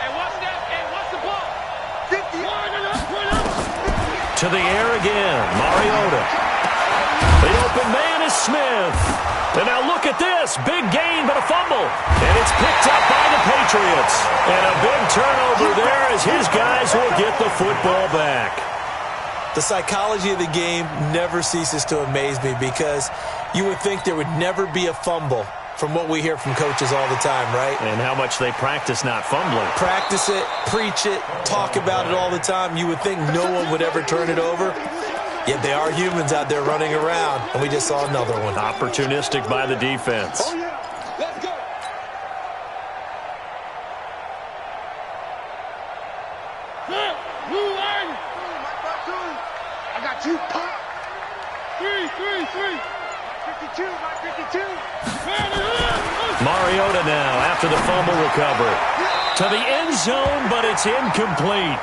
Hey, watch that. Hey, watch the ball. 50. To the air again, Mariota. The open man is Smith. And now look at this. Big gain, but a fumble. And it's picked up by the Patriots. And a big turnover there as his guys will get the football back. The psychology of the game never ceases to amaze me because you would think there would never be a fumble from what we hear from coaches all the time, right? And how much they practice not fumbling. Practice it, preach it, talk about it all the time. You would think no one would ever turn it over. Yet they are humans out there running around, and we just saw another one. Opportunistic by the defense. Oh, yeah. Let's go. I got you, pop. 52, my 52. Mariota now after the fumble recovery. To the end zone, but it's incomplete.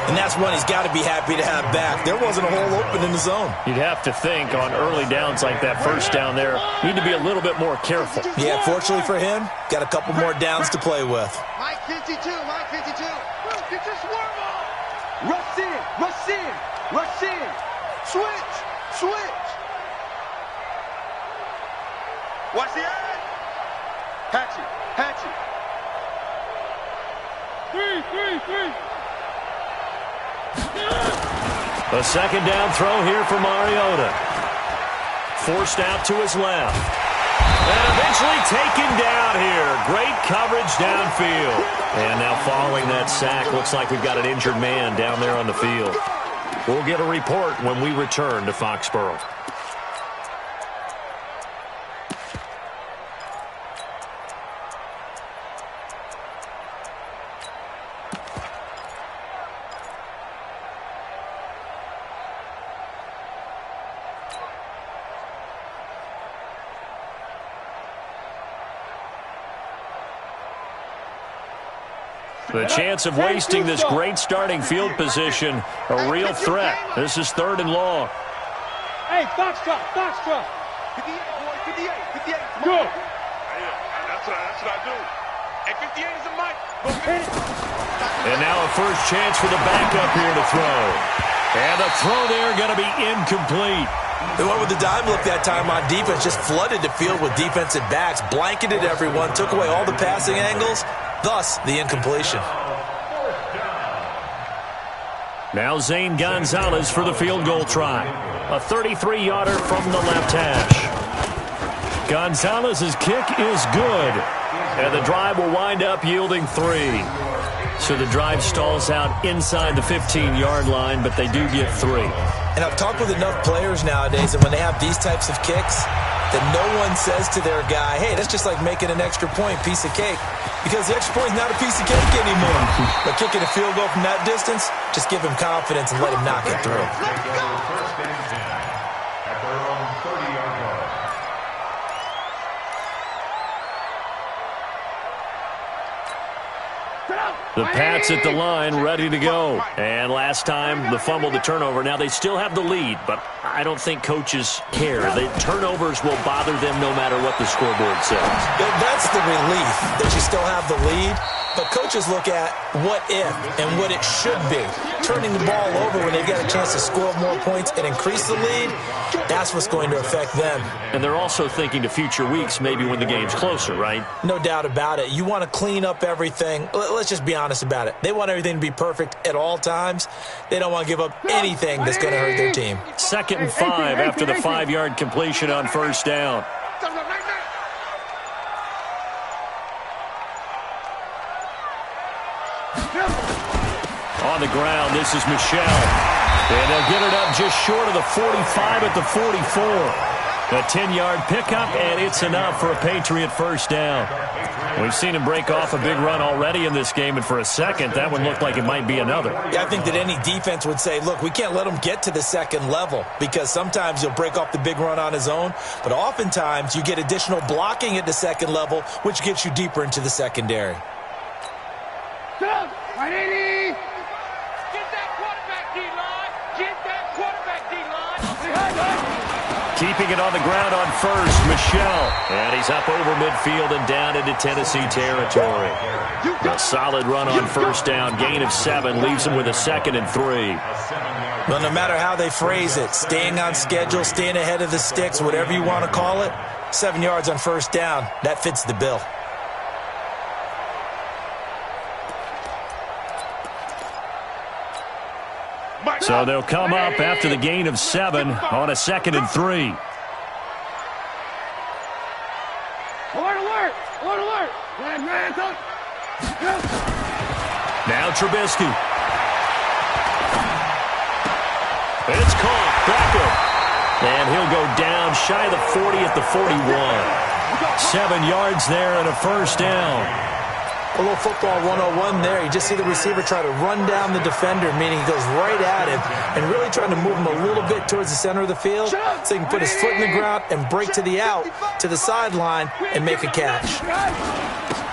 And that's one he's got to be happy to have back. There wasn't a hole open in the zone. You'd have to think on early downs like that first down there, need to be a little bit more careful. Yeah, fortunately for him, got a couple more downs to play with. Mike 52, Mike 52. Get your swerve on. Rush in, rush in, rush in. Switch, switch. Watch the eye. Hatchet, hatchet. 3. A second down throw here for Mariota. Forced out to his left. And eventually taken down here. Great coverage downfield. And now following that sack, looks like we've got an injured man down there on the field. We'll get a report when we return to Foxborough. The chance of wasting this great starting field position, a real threat. This is 3rd and long. Hey, Foxtrot. 58, boy, 58. Good. That's what I do. Hey, 58 is a mic. And now a first chance for the backup here to throw. And the throw there going to be incomplete. They went with the dime look that time on defense, just flooded the field with defensive backs, blanketed everyone, took away all the passing angles, thus the incompletion. Now Zane Gonzalez for the field goal try. A 33-yarder from the left hash. Gonzalez's kick is good. And the drive will wind up yielding 3. So the drive stalls out inside the 15-yard line, but they do get 3. And I've talked with enough players nowadays that when they have these types of kicks, that no one says to their guy, hey, that's just like making an extra point, piece of cake. Because the extra point is not a piece of cake anymore. But kicking a field goal from that distance, just give him confidence and let him knock it through. First and 10 at their own 30-yard line. The Pats at the line, ready to go. And last time, the fumble, the turnover. Now, they still have the lead, but I don't think coaches care. The turnovers will bother them no matter what the scoreboard says. That's the relief that you still have the lead. But coaches look at what if and what it should be. Turning the ball over when they've got a chance to score more points and increase the lead, that's what's going to affect them. And they're also thinking to future weeks, maybe when the game's closer, right? No doubt about it. You want to clean up everything. Let's just be honest about it. They want everything to be perfect at all times. They don't want to give up anything that's going to hurt their team. 2nd and 5 after the 5-yard completion on first down. On the ground, this is Michelle. And they'll get it up just short of the 45 at the 44. A 10-yard pickup, and it's enough for a Patriot first down. We've seen him break off a big run already in this game, and for a second, that one looked like it might be another. Yeah, I think that any defense would say, look, we can't let him get to the second level because sometimes he'll break off the big run on his own, but oftentimes you get additional blocking at the second level, which gets you deeper into the secondary. Get that quarterback, D-line. Get that quarterback, D-line. Keeping it on the ground on first, Michel. And he's up over midfield and down into Tennessee territory. A solid run on first down. Gain of 7 leaves him with a 2nd and 3. Well, no matter how they phrase it, staying on schedule, staying ahead of the sticks, whatever you want to call it, 7 yards on first down, that fits the bill. So they'll come up after the gain of 7 on a 2nd and 3. Alert, alert! Alert, alert! Now Trubisky. It's caught. Beckham. And he'll go down shy of the 40 at the 41. 7 yards there and a first down. A little football 101 there. You just see the receiver try to run down the defender, meaning he goes right at him and really trying to move him a little bit towards the center of the field so he can put his foot in the ground and break to the out, to the sideline, and make a catch.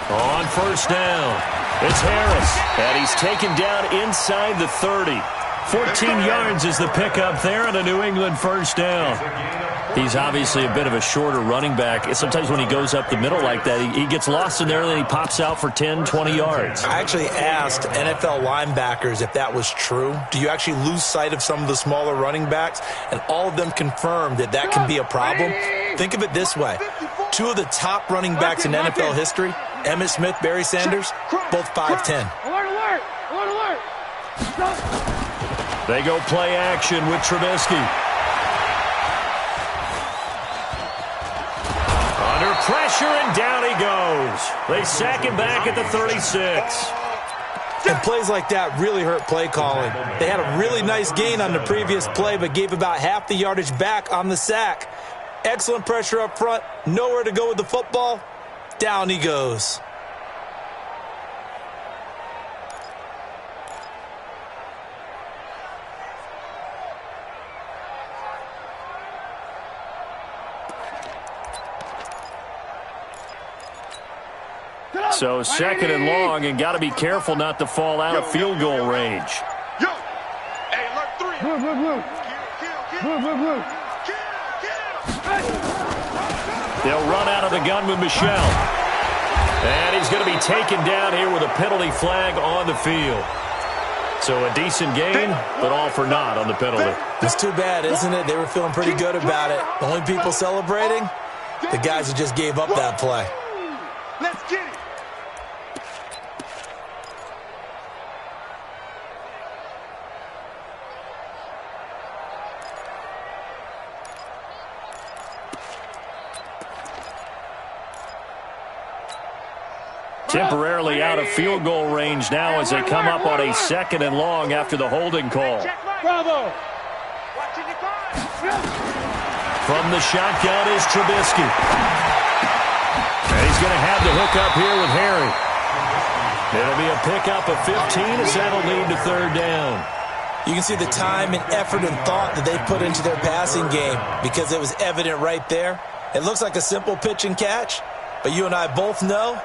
On first down, it's Harris, and he's taken down inside the 30. 14 yards is the pickup there and a New England first down. He's obviously a bit of a shorter running back. Sometimes when he goes up the middle like that, he gets lost in there and then he pops out for 10, 20 yards. I actually asked NFL linebackers if that was true. Do you actually lose sight of some of the smaller running backs? And all of them confirmed that that can be a problem. Think of it this way. 2 of the top running backs in NFL history, Emmitt Smith, Barry Sanders, both 5'10". Alert, alert! Alert, alert! They go play action with Trubisky. Under pressure, and down he goes. They sack him back at the 36. And plays like that really hurt play calling. They had a really nice gain on the previous play, but gave about half the yardage back on the sack. Excellent pressure up front. Nowhere to go with the football. Down he goes. So 2nd and long, and got to be careful not to fall out of field goal range. Yo! Hey, alert 3! They'll run out of the gun with Michel. And he's going to be taken down here with a penalty flag on the field. So a decent gain, but all for naught on the penalty. It's too bad, isn't it? They were feeling pretty good about it. The only people celebrating? The guys who just gave up that play. Let's get it! Temporarily out of field goal range now as they come up on a 2nd and long after the holding call. Bravo! From the shotgun is Trubisky. And he's going to have the hook up here with Harry. It'll be a pickup of 15 as that'll lead to 3rd down. You can see the time and effort and thought that they put into their passing game because it was evident right there. It looks like a simple pitch and catch, but you and I both know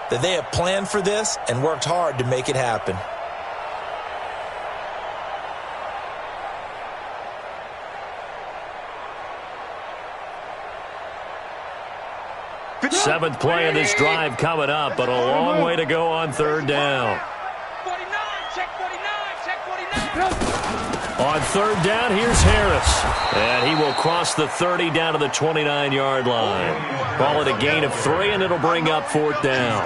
that they have planned for this and worked hard to make it happen. Seventh play of this drive coming up, but a long way to go on 3rd down. 49, check 49, check 49. On 3rd down, here's Harris. And he will cross the 30 down to the 29-yard line. Call it a gain of 3, and it'll bring up 4th down.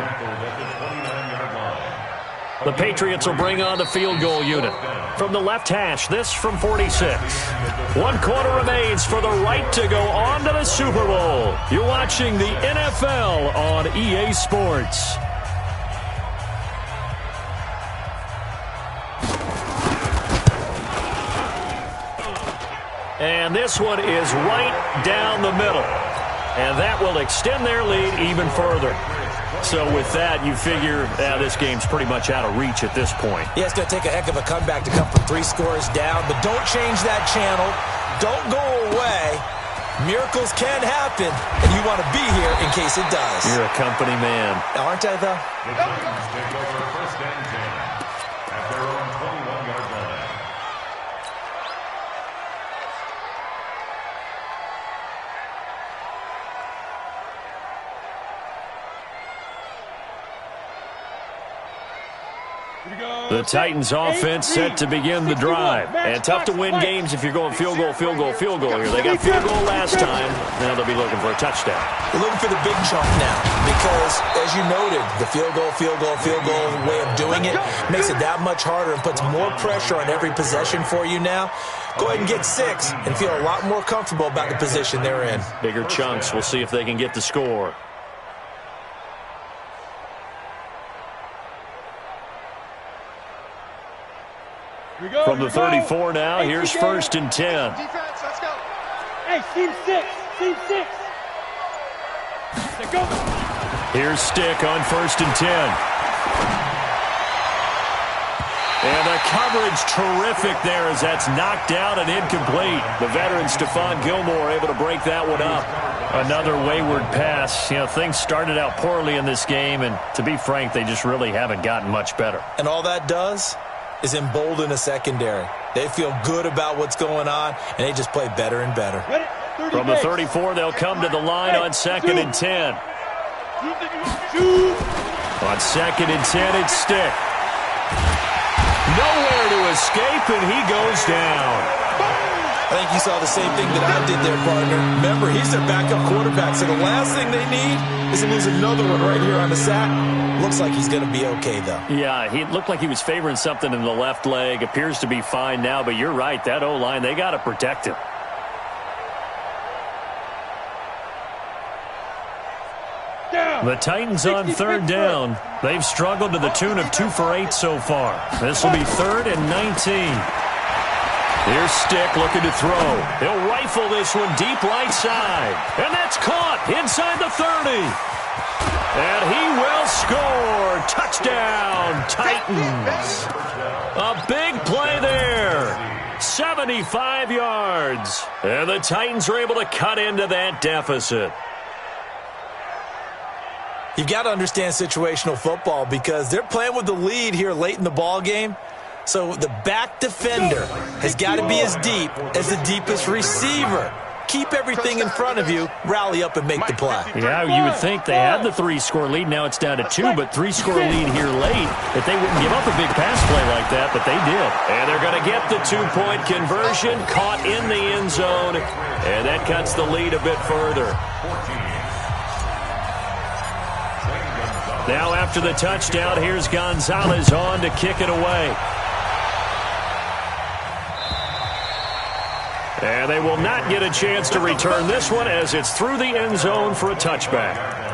The Patriots will bring on the field goal unit. From the left hash, this from 46. 1 quarter remains for the right to go on to the Super Bowl. You're watching the NFL on EA Sports. And this one is right down the middle. And that will extend their lead even further. So with that, you figure this game's pretty much out of reach at this point. Yeah, it's going to take a heck of a comeback to come from 3 scores down. But don't change that channel. Don't go away. Miracles can happen, and you want to be here in case it does. You're a company man. Aren't I, though? The Titans take over first and 10 at their own 21-yard line. The Titans offense set to begin the drive. And tough to win games if you're going field goal, field goal, field goal here. They got field goal last time. Now they'll be looking for a touchdown. They're looking for the big chunk now because, as you noted, the field goal way of doing it makes it that much harder and puts more pressure on every possession for you now. Go ahead and get 6 and feel a lot more comfortable about the position they're in. Bigger chunks. We'll see if they can get the score. From the 34 now, here's first and 10. Defense, let's go. Hey, team 6. Team 6. Let's go. Here's Stick on first and 10. And the coverage terrific there as that's knocked out and incomplete. The veteran Stephon Gilmore able to break that one up. Another wayward pass. You know, things started out poorly in this game, and to be frank, they just really haven't gotten much better. And all that does is embolden a secondary. They feel good about what's going on, and they just play better and better. From the 34, they'll come to the line on second and 10. On second and 10, it's Stick. Nowhere to escape, and he goes down. I think you saw the same thing that I did there, partner. Remember, he's their backup quarterback, so the last thing they need is to lose another one right here on the sack. Looks like he's going to be okay, though. Yeah, he looked like he was favoring something in the left leg. Appears to be fine now, but you're right. That O-line, they got to protect him. The Titans on third down. They've struggled to the tune of 2 for 8 so far. This will be 3rd and 19. Here's Stick looking to throw. He'll rifle this one deep right side. And that's caught inside the 30. And he will score. Touchdown, Titans. A big play there. 75 yards. And the Titans are able to cut into that deficit. You've got to understand situational football because they're playing with the lead here late in the ball game. So the back defender has got to be as deep as the deepest receiver. Keep everything in front of you, rally up and make the play. Yeah, you would think they had the 3-score lead. Now it's down to 2, but 3-score lead here late. That they wouldn't give up a big pass play like that, but they did. And they're going to get the 2-point conversion, caught in the end zone, and that cuts the lead a bit further. Now after the touchdown, here's Gonzalez on to kick it away. And they will not get a chance to return this one as it's through the end zone for a touchback.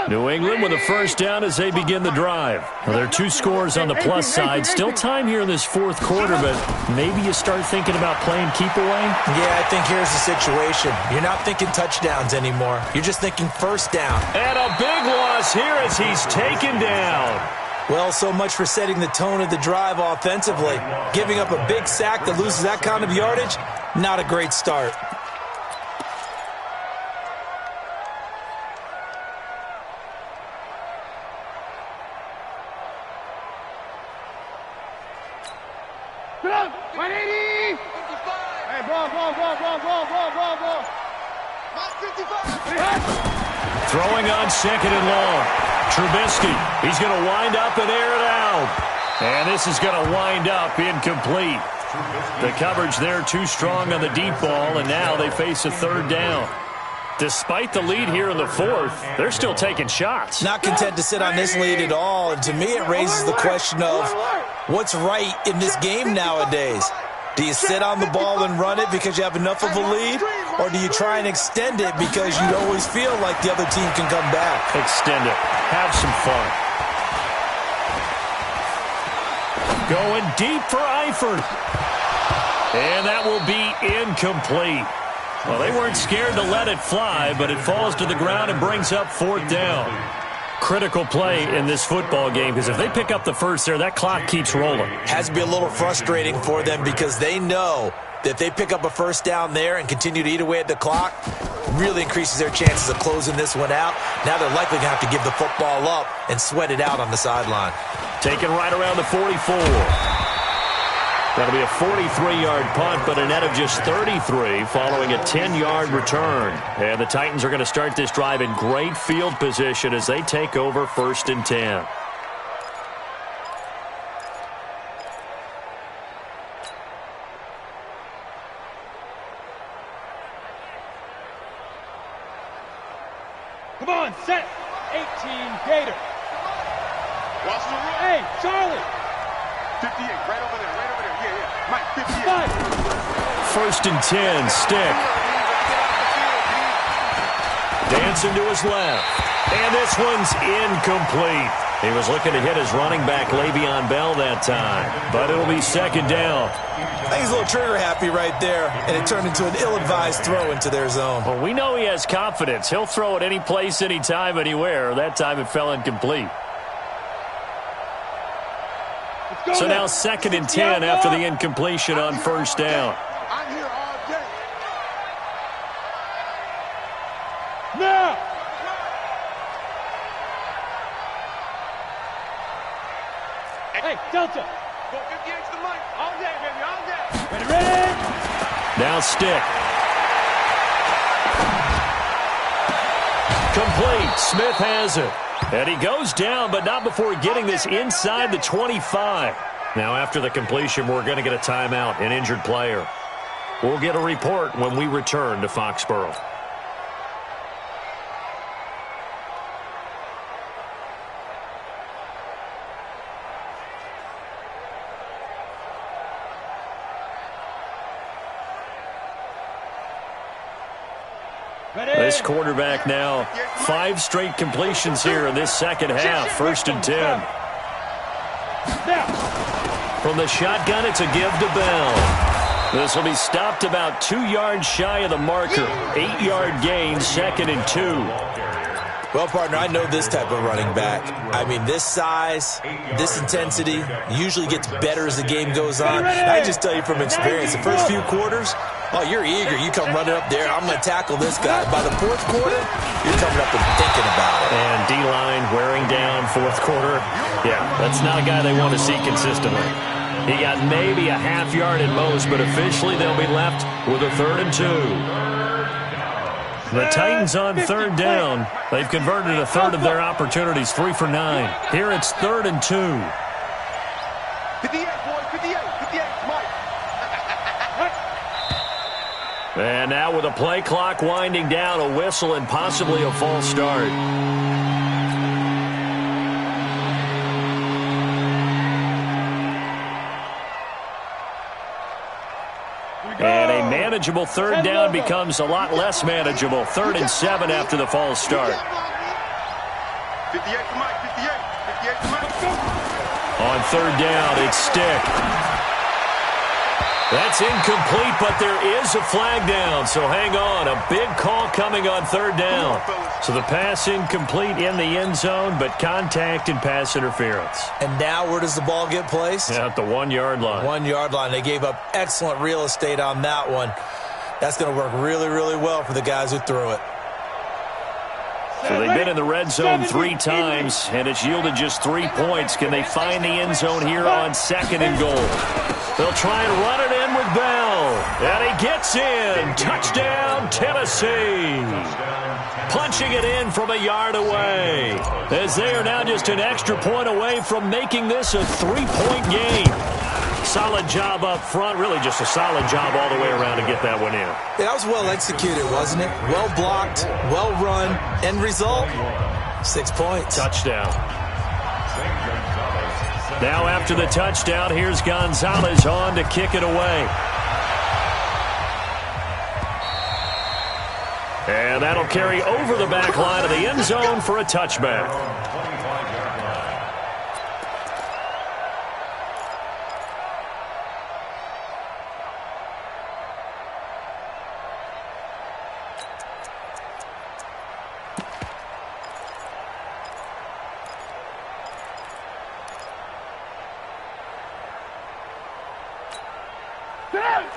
New England with a first down as they begin the drive. Well, there are 2 scores on the plus side. Still time here in this 4th quarter, but maybe you start thinking about playing keep away? Yeah, I think here's the situation. You're not thinking touchdowns anymore. You're just thinking first down. And a big loss here as he's taken down. Well, so much for setting the tone of the drive offensively. Giving up a big sack that loses that kind of yardage, not a great start. Throwing on second and long. Trubisky, he's going to wind up and air it out. And this is going to wind up incomplete. The coverage there too strong on the deep ball, and now they face a 3rd down. Despite the lead here in the 4th, they're still taking shots. Not content to sit on this lead at all, and to me it raises the question of what's right in this game nowadays. Do you sit on the ball and run it because you have enough of a lead? Or do you try and extend it because you always feel like the other team can come back? Extend it. Have some fun. Going deep for Eifert. And that will be incomplete. Well, they weren't scared to let it fly, but it falls to the ground and brings up 4th down. Critical play in this football game because if they pick up the first there, that clock keeps rolling. Has to be a little frustrating for them because they know that if they pick up a first down there and continue to eat away at the clock, really increases their chances of closing this one out. Now they're likely going to have to give the football up and sweat it out on the sideline. Taken right around the 44. That'll be a 43-yard punt, but a net of just 33 following a 10-yard return. And the Titans are going to start this drive in great field position as they take over 1st and 10. Come on, set. 18, Gator. Watch the run. Hey, Charlie. 58, right over there, right over there. Yeah. Mike, 58. 1st and 10, Stick. Dancing to his left. And this one's incomplete. He was looking to hit his running back, Le'Veon Bell, that time. But it'll be 2nd down. I think he's a little trigger happy right there, and it turned into an ill-advised throw into their zone. Well, we know he has confidence. He'll throw it any place, anytime, anywhere. That time it fell incomplete. So now 2nd and 10 after the incompletion on 1st down. I'm here all day. Now. Hey, Delta. Go 58 to the mic. All day, baby, all day. Ready? Now Stick. Complete. Smith has it. And he goes down, but not before getting this inside the 25. Now, after the completion, we're going to get a timeout, an injured player. We'll get a report when we return to Foxborough. This quarterback now 5 straight completions here in this second half. 1st and 10. From the shotgun, it's a give to Bell. This will be stopped about 2 yards shy of the marker. 8-yard gain, 2nd and 2. Well, partner, I know this type of running back. I mean, this size, this intensity usually gets better as the game goes on. I just tell you from experience, the first few quarters, oh, you're eager. You come running up there. I'm going to tackle this guy. By the 4th quarter, you're coming up and thinking about it. And D-line wearing down 4th quarter. Yeah, that's not a guy they want to see consistently. He got maybe a half yard at most, but officially they'll be left with a 3rd and 2. The Titans on 3rd down. They've converted a third of their opportunities, 3 for 9. Here it's 3rd and 2. 58, boy, 58, 58, Mike. And now with a play clock winding down, a whistle and possibly a false start. And a manageable 3rd down becomes a lot less manageable. 3rd and 7 after the false start. 58 to Mike, 58, 58 to Mike. On 3rd down, it's Stick. That's incomplete, but there is a flag down, so hang on. A big call coming on 3rd down. So the pass incomplete in the end zone, but contact and pass interference. And now where does the ball get placed? Yeah, at the 1-yard line. 1-yard line. They gave up excellent real estate on that one. That's going to work really, really well for the guys who threw it. So they've been in the red zone 3 times, and it's yielded just 3 points. Can they find the end zone here on 2nd and goal? They'll try and run it in with Bell. And he gets in. Touchdown, Tennessee. Punching it in from a yard away. As they are now just an extra point away from making this a 3-point game. Solid job up front. Really just a solid job all the way around to get that one in. Yeah, that was well executed, wasn't it? Well blocked, well run. End result, 6 points. Touchdown. Now after the touchdown, here's Gonzalez on to kick it away. And that'll carry over the back line of the end zone for a touchback.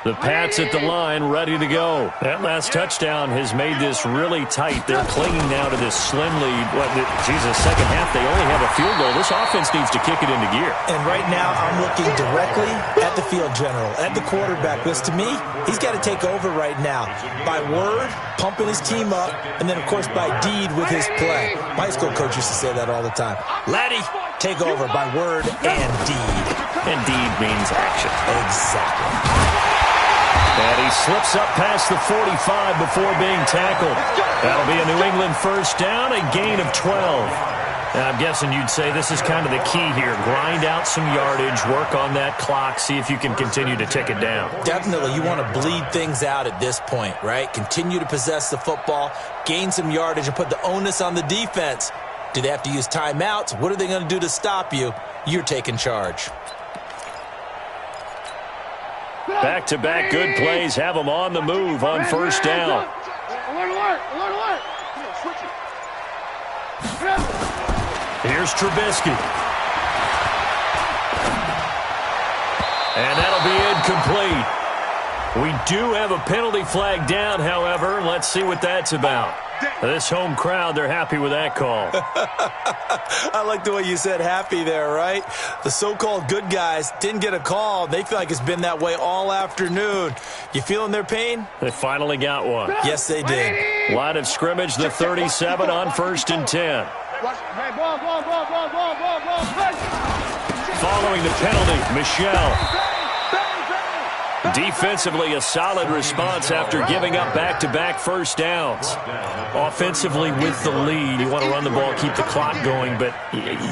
The Pats at the line, ready to go. That last touchdown has made this really tight. They're clinging now to this slim lead. Second half, they only have a field goal. This offense needs to kick it into gear. And right now, I'm looking directly at the field general, at the quarterback. Because to me, he's got to take over right now. By word, pumping his team up, and then, of course, by deed with his play. My high school coach used to say that all the time. Laddie, take over by word and deed. And deed means action. Exactly. And he slips up past the 45 before being tackled. That'll be a New England first down, a gain of 12. And I'm guessing you'd say this is kind of the key here. Grind out some yardage, work on that clock, see if you can continue to tick it down. Definitely. You want to bleed things out at this point, right? Continue to possess the football, gain some yardage, and put the onus on the defense. Do they have to use timeouts? What are they going to do to stop you? You're taking charge. Back-to-back good plays have them on the move on first down. Here's Trubisky. And that'll be incomplete. We do have a penalty flag down, however. Let's see what that's about. This home crowd, they're happy with that call. I like the way you said happy there, right? The so-called good guys didn't get a call. They feel like it's been that way all afternoon. You feeling their pain? They finally got one. Yes, they did. Line of scrimmage, the 37 on first and 10. Following the penalty, Michelle. Defensively, a solid response after giving up back-to-back first downs. Offensively, with the lead, you want to run the ball, keep the clock going, but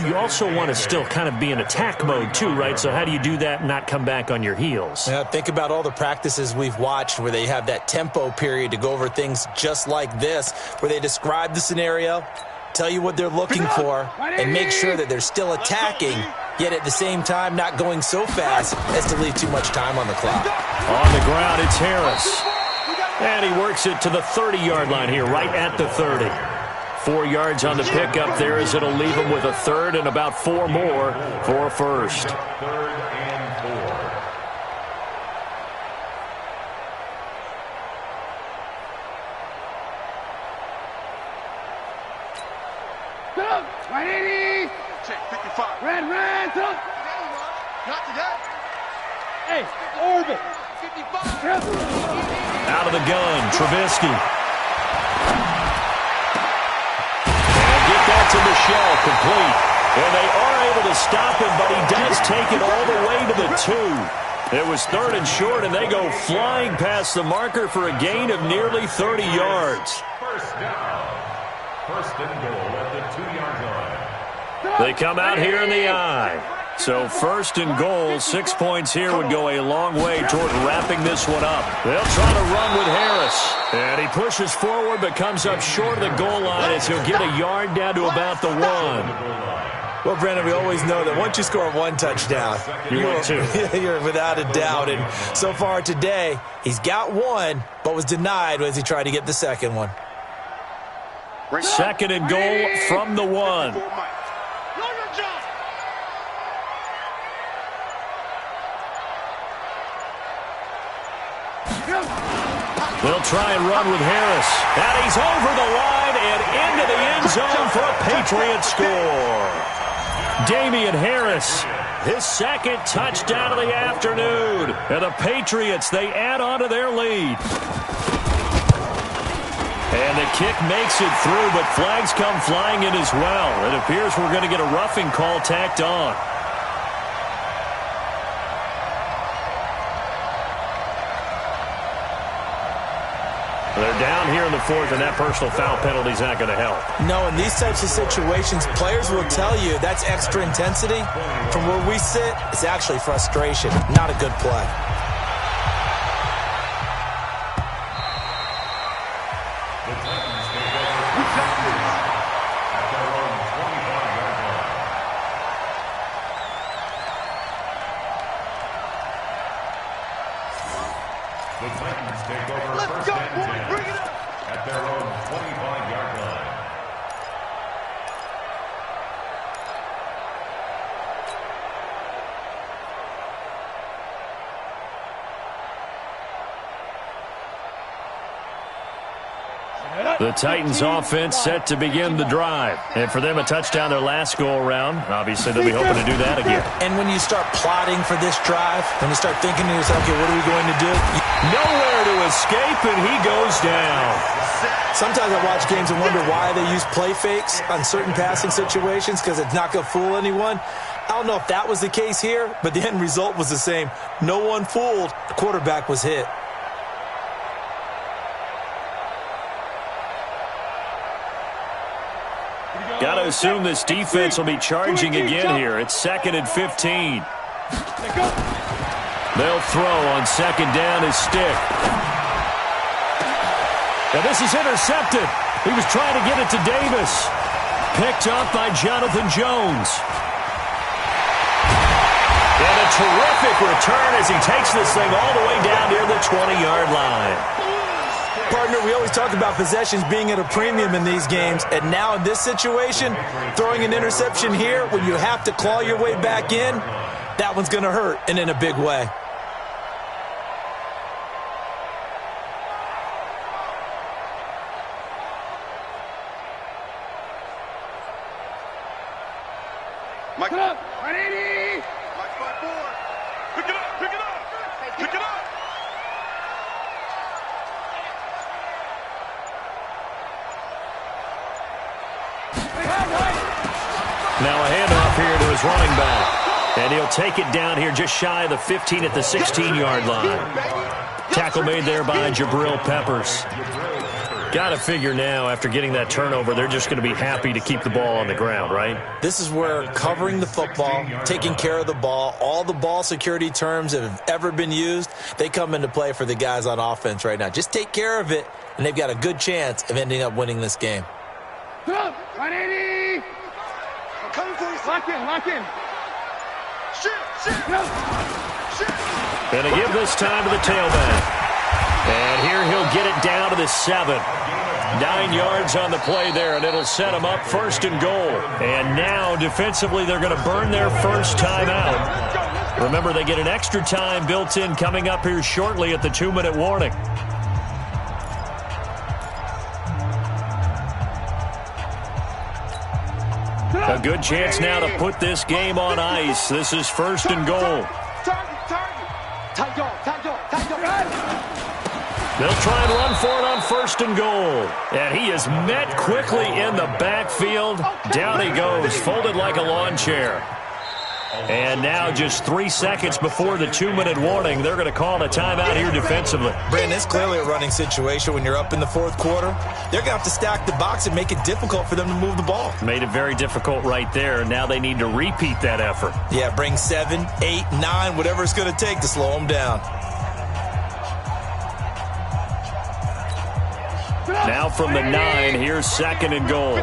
you also want to still kind of be in attack mode too, right? So how do you do that and not come back on your heels? Yeah, think about all the practices we've watched where they have that tempo period to go over things just like this, where they describe the scenario, tell you what they're looking for, and make sure that they're still attacking, yet at the same time not going so fast as to leave too much time on the clock. On the ground, it's Harris. And he works it to the 30-yard line here, right at the 30. 4 yards on the pickup there as it'll leave him with a third and about 4 more for a first. Third and 4. Right, 80. Check, 55. Red, not today. Hey, orbit. 55. Out of the gun, Trubisky. And get that to Michelle, complete. And they are able to stop him, but he does take it all the way to the 2. It was third and short, and they go flying past the marker for a gain of nearly 30 yards. First down. First and goal at the 2-yard line. They come out here in the eye. So first and goal, 6 points here would go a long way toward wrapping this one up. They'll try to run with Harris. And he pushes forward but comes up short of the goal line as he'll get a yard down to about the 1. Well, Brandon, we always know that once you score 1 touchdown, you're without a doubt. And so far today, he's got 1, but was denied as he tried to get the second one. Second and goal from the 1. They'll try and run with Harris. And he's over the line and into the end zone for a Patriots score. Damian Harris, his second touchdown of the afternoon. And the Patriots, they add on to their lead. And the kick makes it through, but flags come flying in as well. It appears we're going to get a roughing call tacked on. They're down here in the 4th, and that personal foul penalty is not going to help. No, in these types of situations, players will tell you that's extra intensity. From where we sit, it's actually frustration, not a good play. The The Titans take over Let's first go, and boy. 10 Bring it up. at their own 25-yard line. The Titans offense set to begin the drive. And for them, a touchdown their last go-around. Obviously, they'll be hoping to do that again. And when you start plotting for this drive, when you start thinking to yourself, okay, what are we going to do? Nowhere to escape, and he goes down. Sometimes I watch games and wonder why they use play fakes on certain passing situations, because it's not going to fool anyone. I don't know if that was the case here, but the end result was the same. No one fooled. The quarterback was hit. Got to assume this defense will be charging again here. It's 2nd and 15. They'll throw on 2nd down his stick. Now this is intercepted. He was trying to get it to Davis. Picked up by Jonathan Jones. And a terrific return as he takes this thing all the way down near the 20-yard line. Partner, we always talk about possessions being at a premium in these games, and now in this situation, throwing an interception here when you have to claw your way back in, that one's going to hurt, and in a big way. Mike it up. 180. Mike 5-4. Pick it up. Pick it up. Pick it up. Now a handoff here to his running back. And he'll take it down here just shy of the 15 at the 16-yard line. Tackle made there by Jabril Peppers. Got to figure now, after getting that turnover, they're just going to be happy to keep the ball on the ground, right? This is where covering the football, taking care of the ball, all the ball security terms that have ever been used, they come into play for the guys on offense right now. Just take care of it, and they've got a good chance of ending up winning this game. 180. Lock in, lock in. Going to give this time to the tailback. And here he'll get it down to the 7. 9 yards on the play there, and it'll set him up 1st and goal. And now, defensively, they're going to burn their first timeout. Remember, they get an extra time built in coming up here shortly at the 2-minute warning. A good chance now to put this game on ice. This is 1st and goal. They'll try and run for it on 1st and goal. And he is met quickly in the backfield. Down he goes, folded like a lawn chair. And now just 3 seconds before the 2-minute warning, they're going to call a timeout here defensively. Brandon, it's clearly a running situation when you're up in the 4th quarter. They're going to have to stack the box and make it difficult for them to move the ball. Made it very difficult right there. Now they need to repeat that effort. Yeah, bring 7, 8, 9, whatever it's going to take to slow them down. Now from the 9, here's 2nd and goal.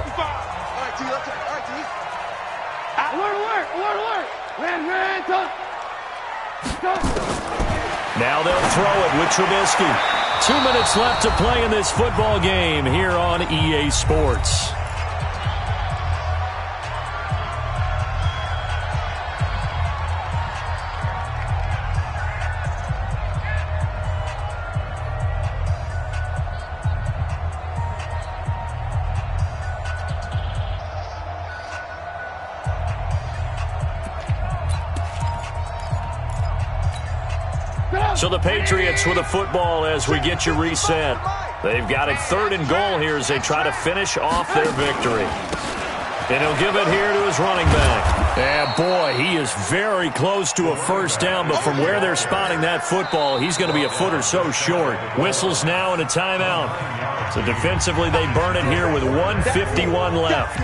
Alert, alert. Now they'll throw it with Trubisky. 2 minutes left to play in this football game here on EA Sports. So the Patriots with a football as we get you reset. They've got it 3rd and goal here as they try to finish off their victory. And he'll give it here to his running back. And boy, he is very close to a 1st down, but from where they're spotting that football, he's going to be a foot or so short. Whistles now and a timeout. So defensively, they burn it here with 1:51 left.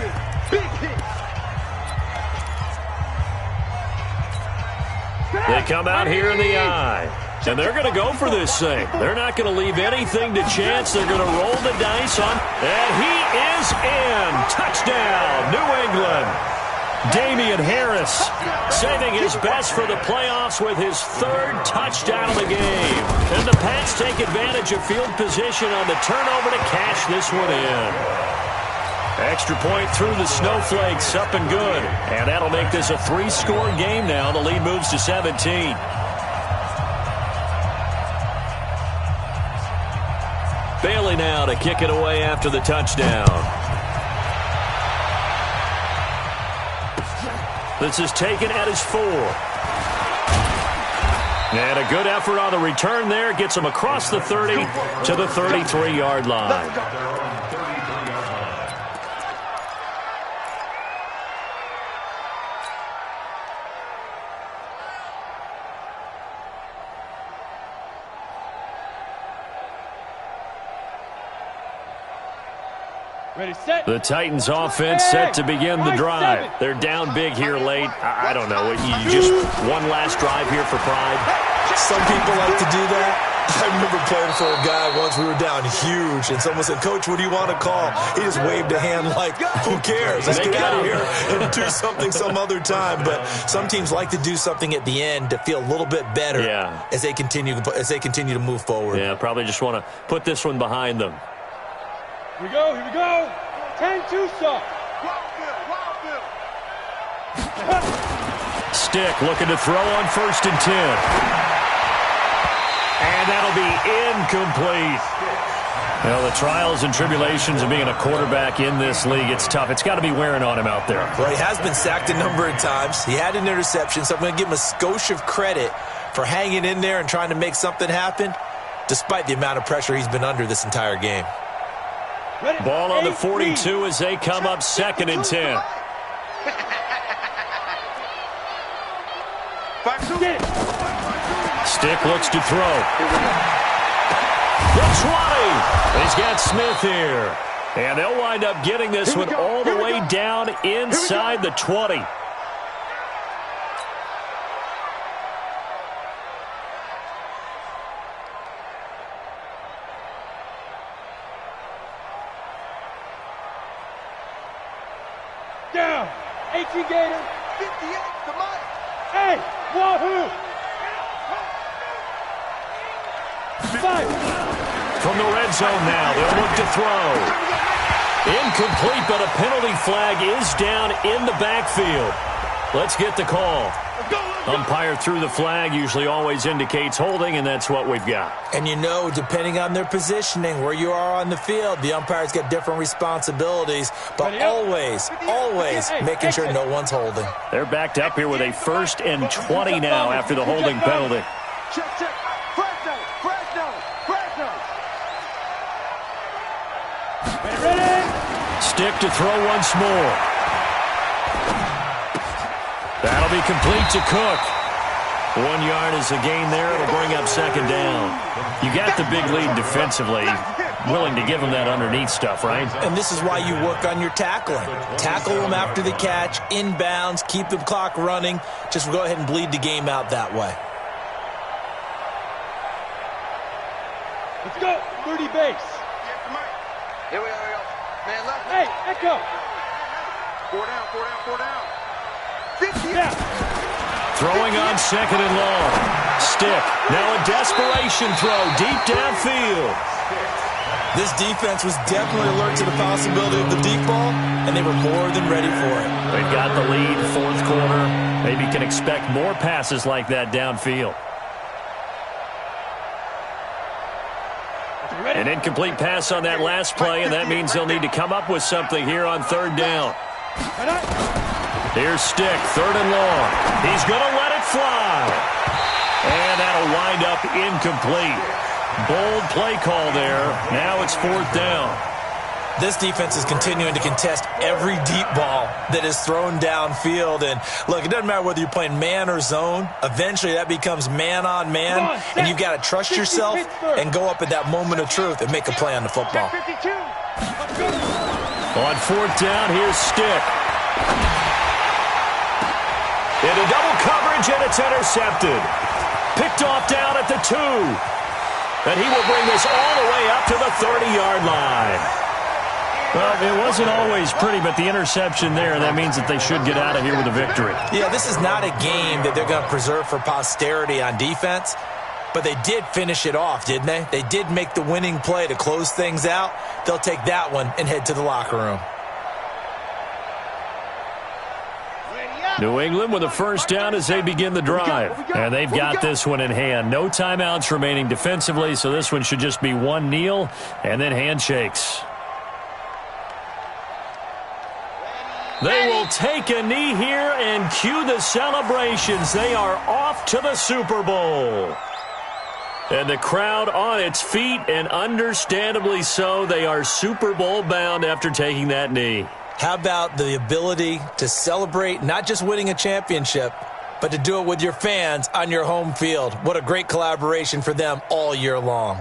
They come out here in the eye. And they're going to go for this thing. They're not going to leave anything to chance. They're going to roll the dice on. And he is in. Touchdown, New England. Damian Harris saving his best for the playoffs with his 3rd touchdown of the game. And the Pats take advantage of field position on the turnover to cash this one in. Extra point through the Snowflakes, up and good. And that'll make this a 3-score game now. The lead moves to 17. Bailey now to kick it away after the touchdown. This is taken at his 4. And a good effort on the return there. Gets him across the 30 to the 33-yard line. Ready, set. The Titans offense set to begin the drive. They're down big here late. I don't know. You just one last drive here for pride. Some people like to do that. I remember playing for a guy once. We were down huge, and someone said, "Coach, what do you want to call?" He just waved a hand like, "Who cares? Let's get out of here and do something some other time." But some teams like to do something at the end to feel a little bit better as they continue to move forward. Yeah, probably just want to put this one behind them. Here we go, here we go. 10-2 stop. Stick looking to throw on 1st and 10. And that'll be incomplete. Well, the trials and tribulations of being a quarterback in this league, it's tough. It's got to be wearing on him out there. Well, he has been sacked a number of times. He had an interception, so I'm going to give him a skosh of credit for hanging in there and trying to make something happen, despite the amount of pressure he's been under this entire game. Ball on the 42 as they come up 2nd and 10. Stick looks to throw. The 20. He's got Smith here. And they'll wind up getting this one all the way down inside the 20. Down. 18 Gator. 58 to Mike. Hey, wahoo. 5. From the red zone now, they'll look to throw. Incomplete, but a penalty flag is down in the backfield. Let's get the call. Umpire threw the flag, usually always indicates holding, and that's what we've got. And you know, depending on their positioning, where you are on the field, the umpires get different responsibilities, but always making sure no one's holding. They're backed up here with a 1st and 20 now after the holding penalty. Check. Ready. Stick to throw once more. That'll be complete to Cook. 1 yard is a gain there. It'll bring up 2nd down. You got the big lead defensively. Willing to give them that underneath stuff, right? And this is why you work on your tackling. Tackle them after the catch, inbounds, keep the clock running. Just go ahead and bleed the game out that way. Let's go. 30 base. Here we go. Man left. Hey, echo. 4 down. 50. Yeah. Throwing on 2nd and long. Stick. Now a desperation throw deep downfield. This defense was definitely alert to the possibility of the deep ball, and they were more than ready for it. They've got the lead, 4th quarter. Maybe can expect more passes like that downfield. An incomplete pass on that last play, and that means they'll need to come up with something here on 3rd down. Here's Stick, 3rd and long. He's going to let it fly. And that'll wind up incomplete. Bold play call there. Now it's 4th down. This defense is continuing to contest every deep ball that is thrown downfield. And, look, it doesn't matter whether you're playing man or zone. Eventually, that becomes man on man. And you've got to trust yourself and go up at that moment of truth and make a play on the football. On 4th down, here's Stick. Into double coverage, and it's intercepted. Picked off down at the 2. And he will bring this all the way up to the 30-yard line. Well, it wasn't always pretty, but the interception there, that means that they should get out of here with a victory. Yeah, this is not a game that they're going to preserve for posterity on defense, but they did finish it off, didn't they? They did make the winning play to close things out. They'll take that one and head to the locker room. New England with a first down as they begin the drive. And they've got this one in hand. No timeouts remaining defensively, so this one should just be one kneel and then handshakes. They will take a knee here and cue the celebrations. They are off to the Super Bowl. And the crowd on its feet, and understandably so. They are Super Bowl bound after taking that knee. How about the ability to celebrate not just winning a championship, but to do it with your fans on your home field? What a great collaboration for them all year long.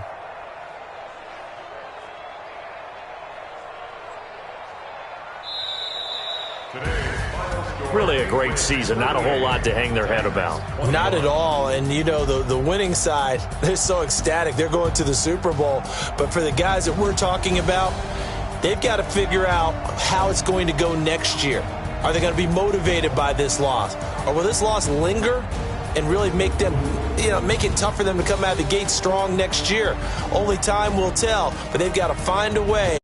Really a great season. Not a whole lot to hang their head about. Not at all. And, you know, the winning side, they're so ecstatic. They're going to the Super Bowl. But for the guys that we're talking about, they've got to figure out how it's going to go next year. Are they going to be motivated by this loss? Or will this loss linger and really make them, make it tough for them to come out of the gate strong next year? Only time will tell. But they've got to find a way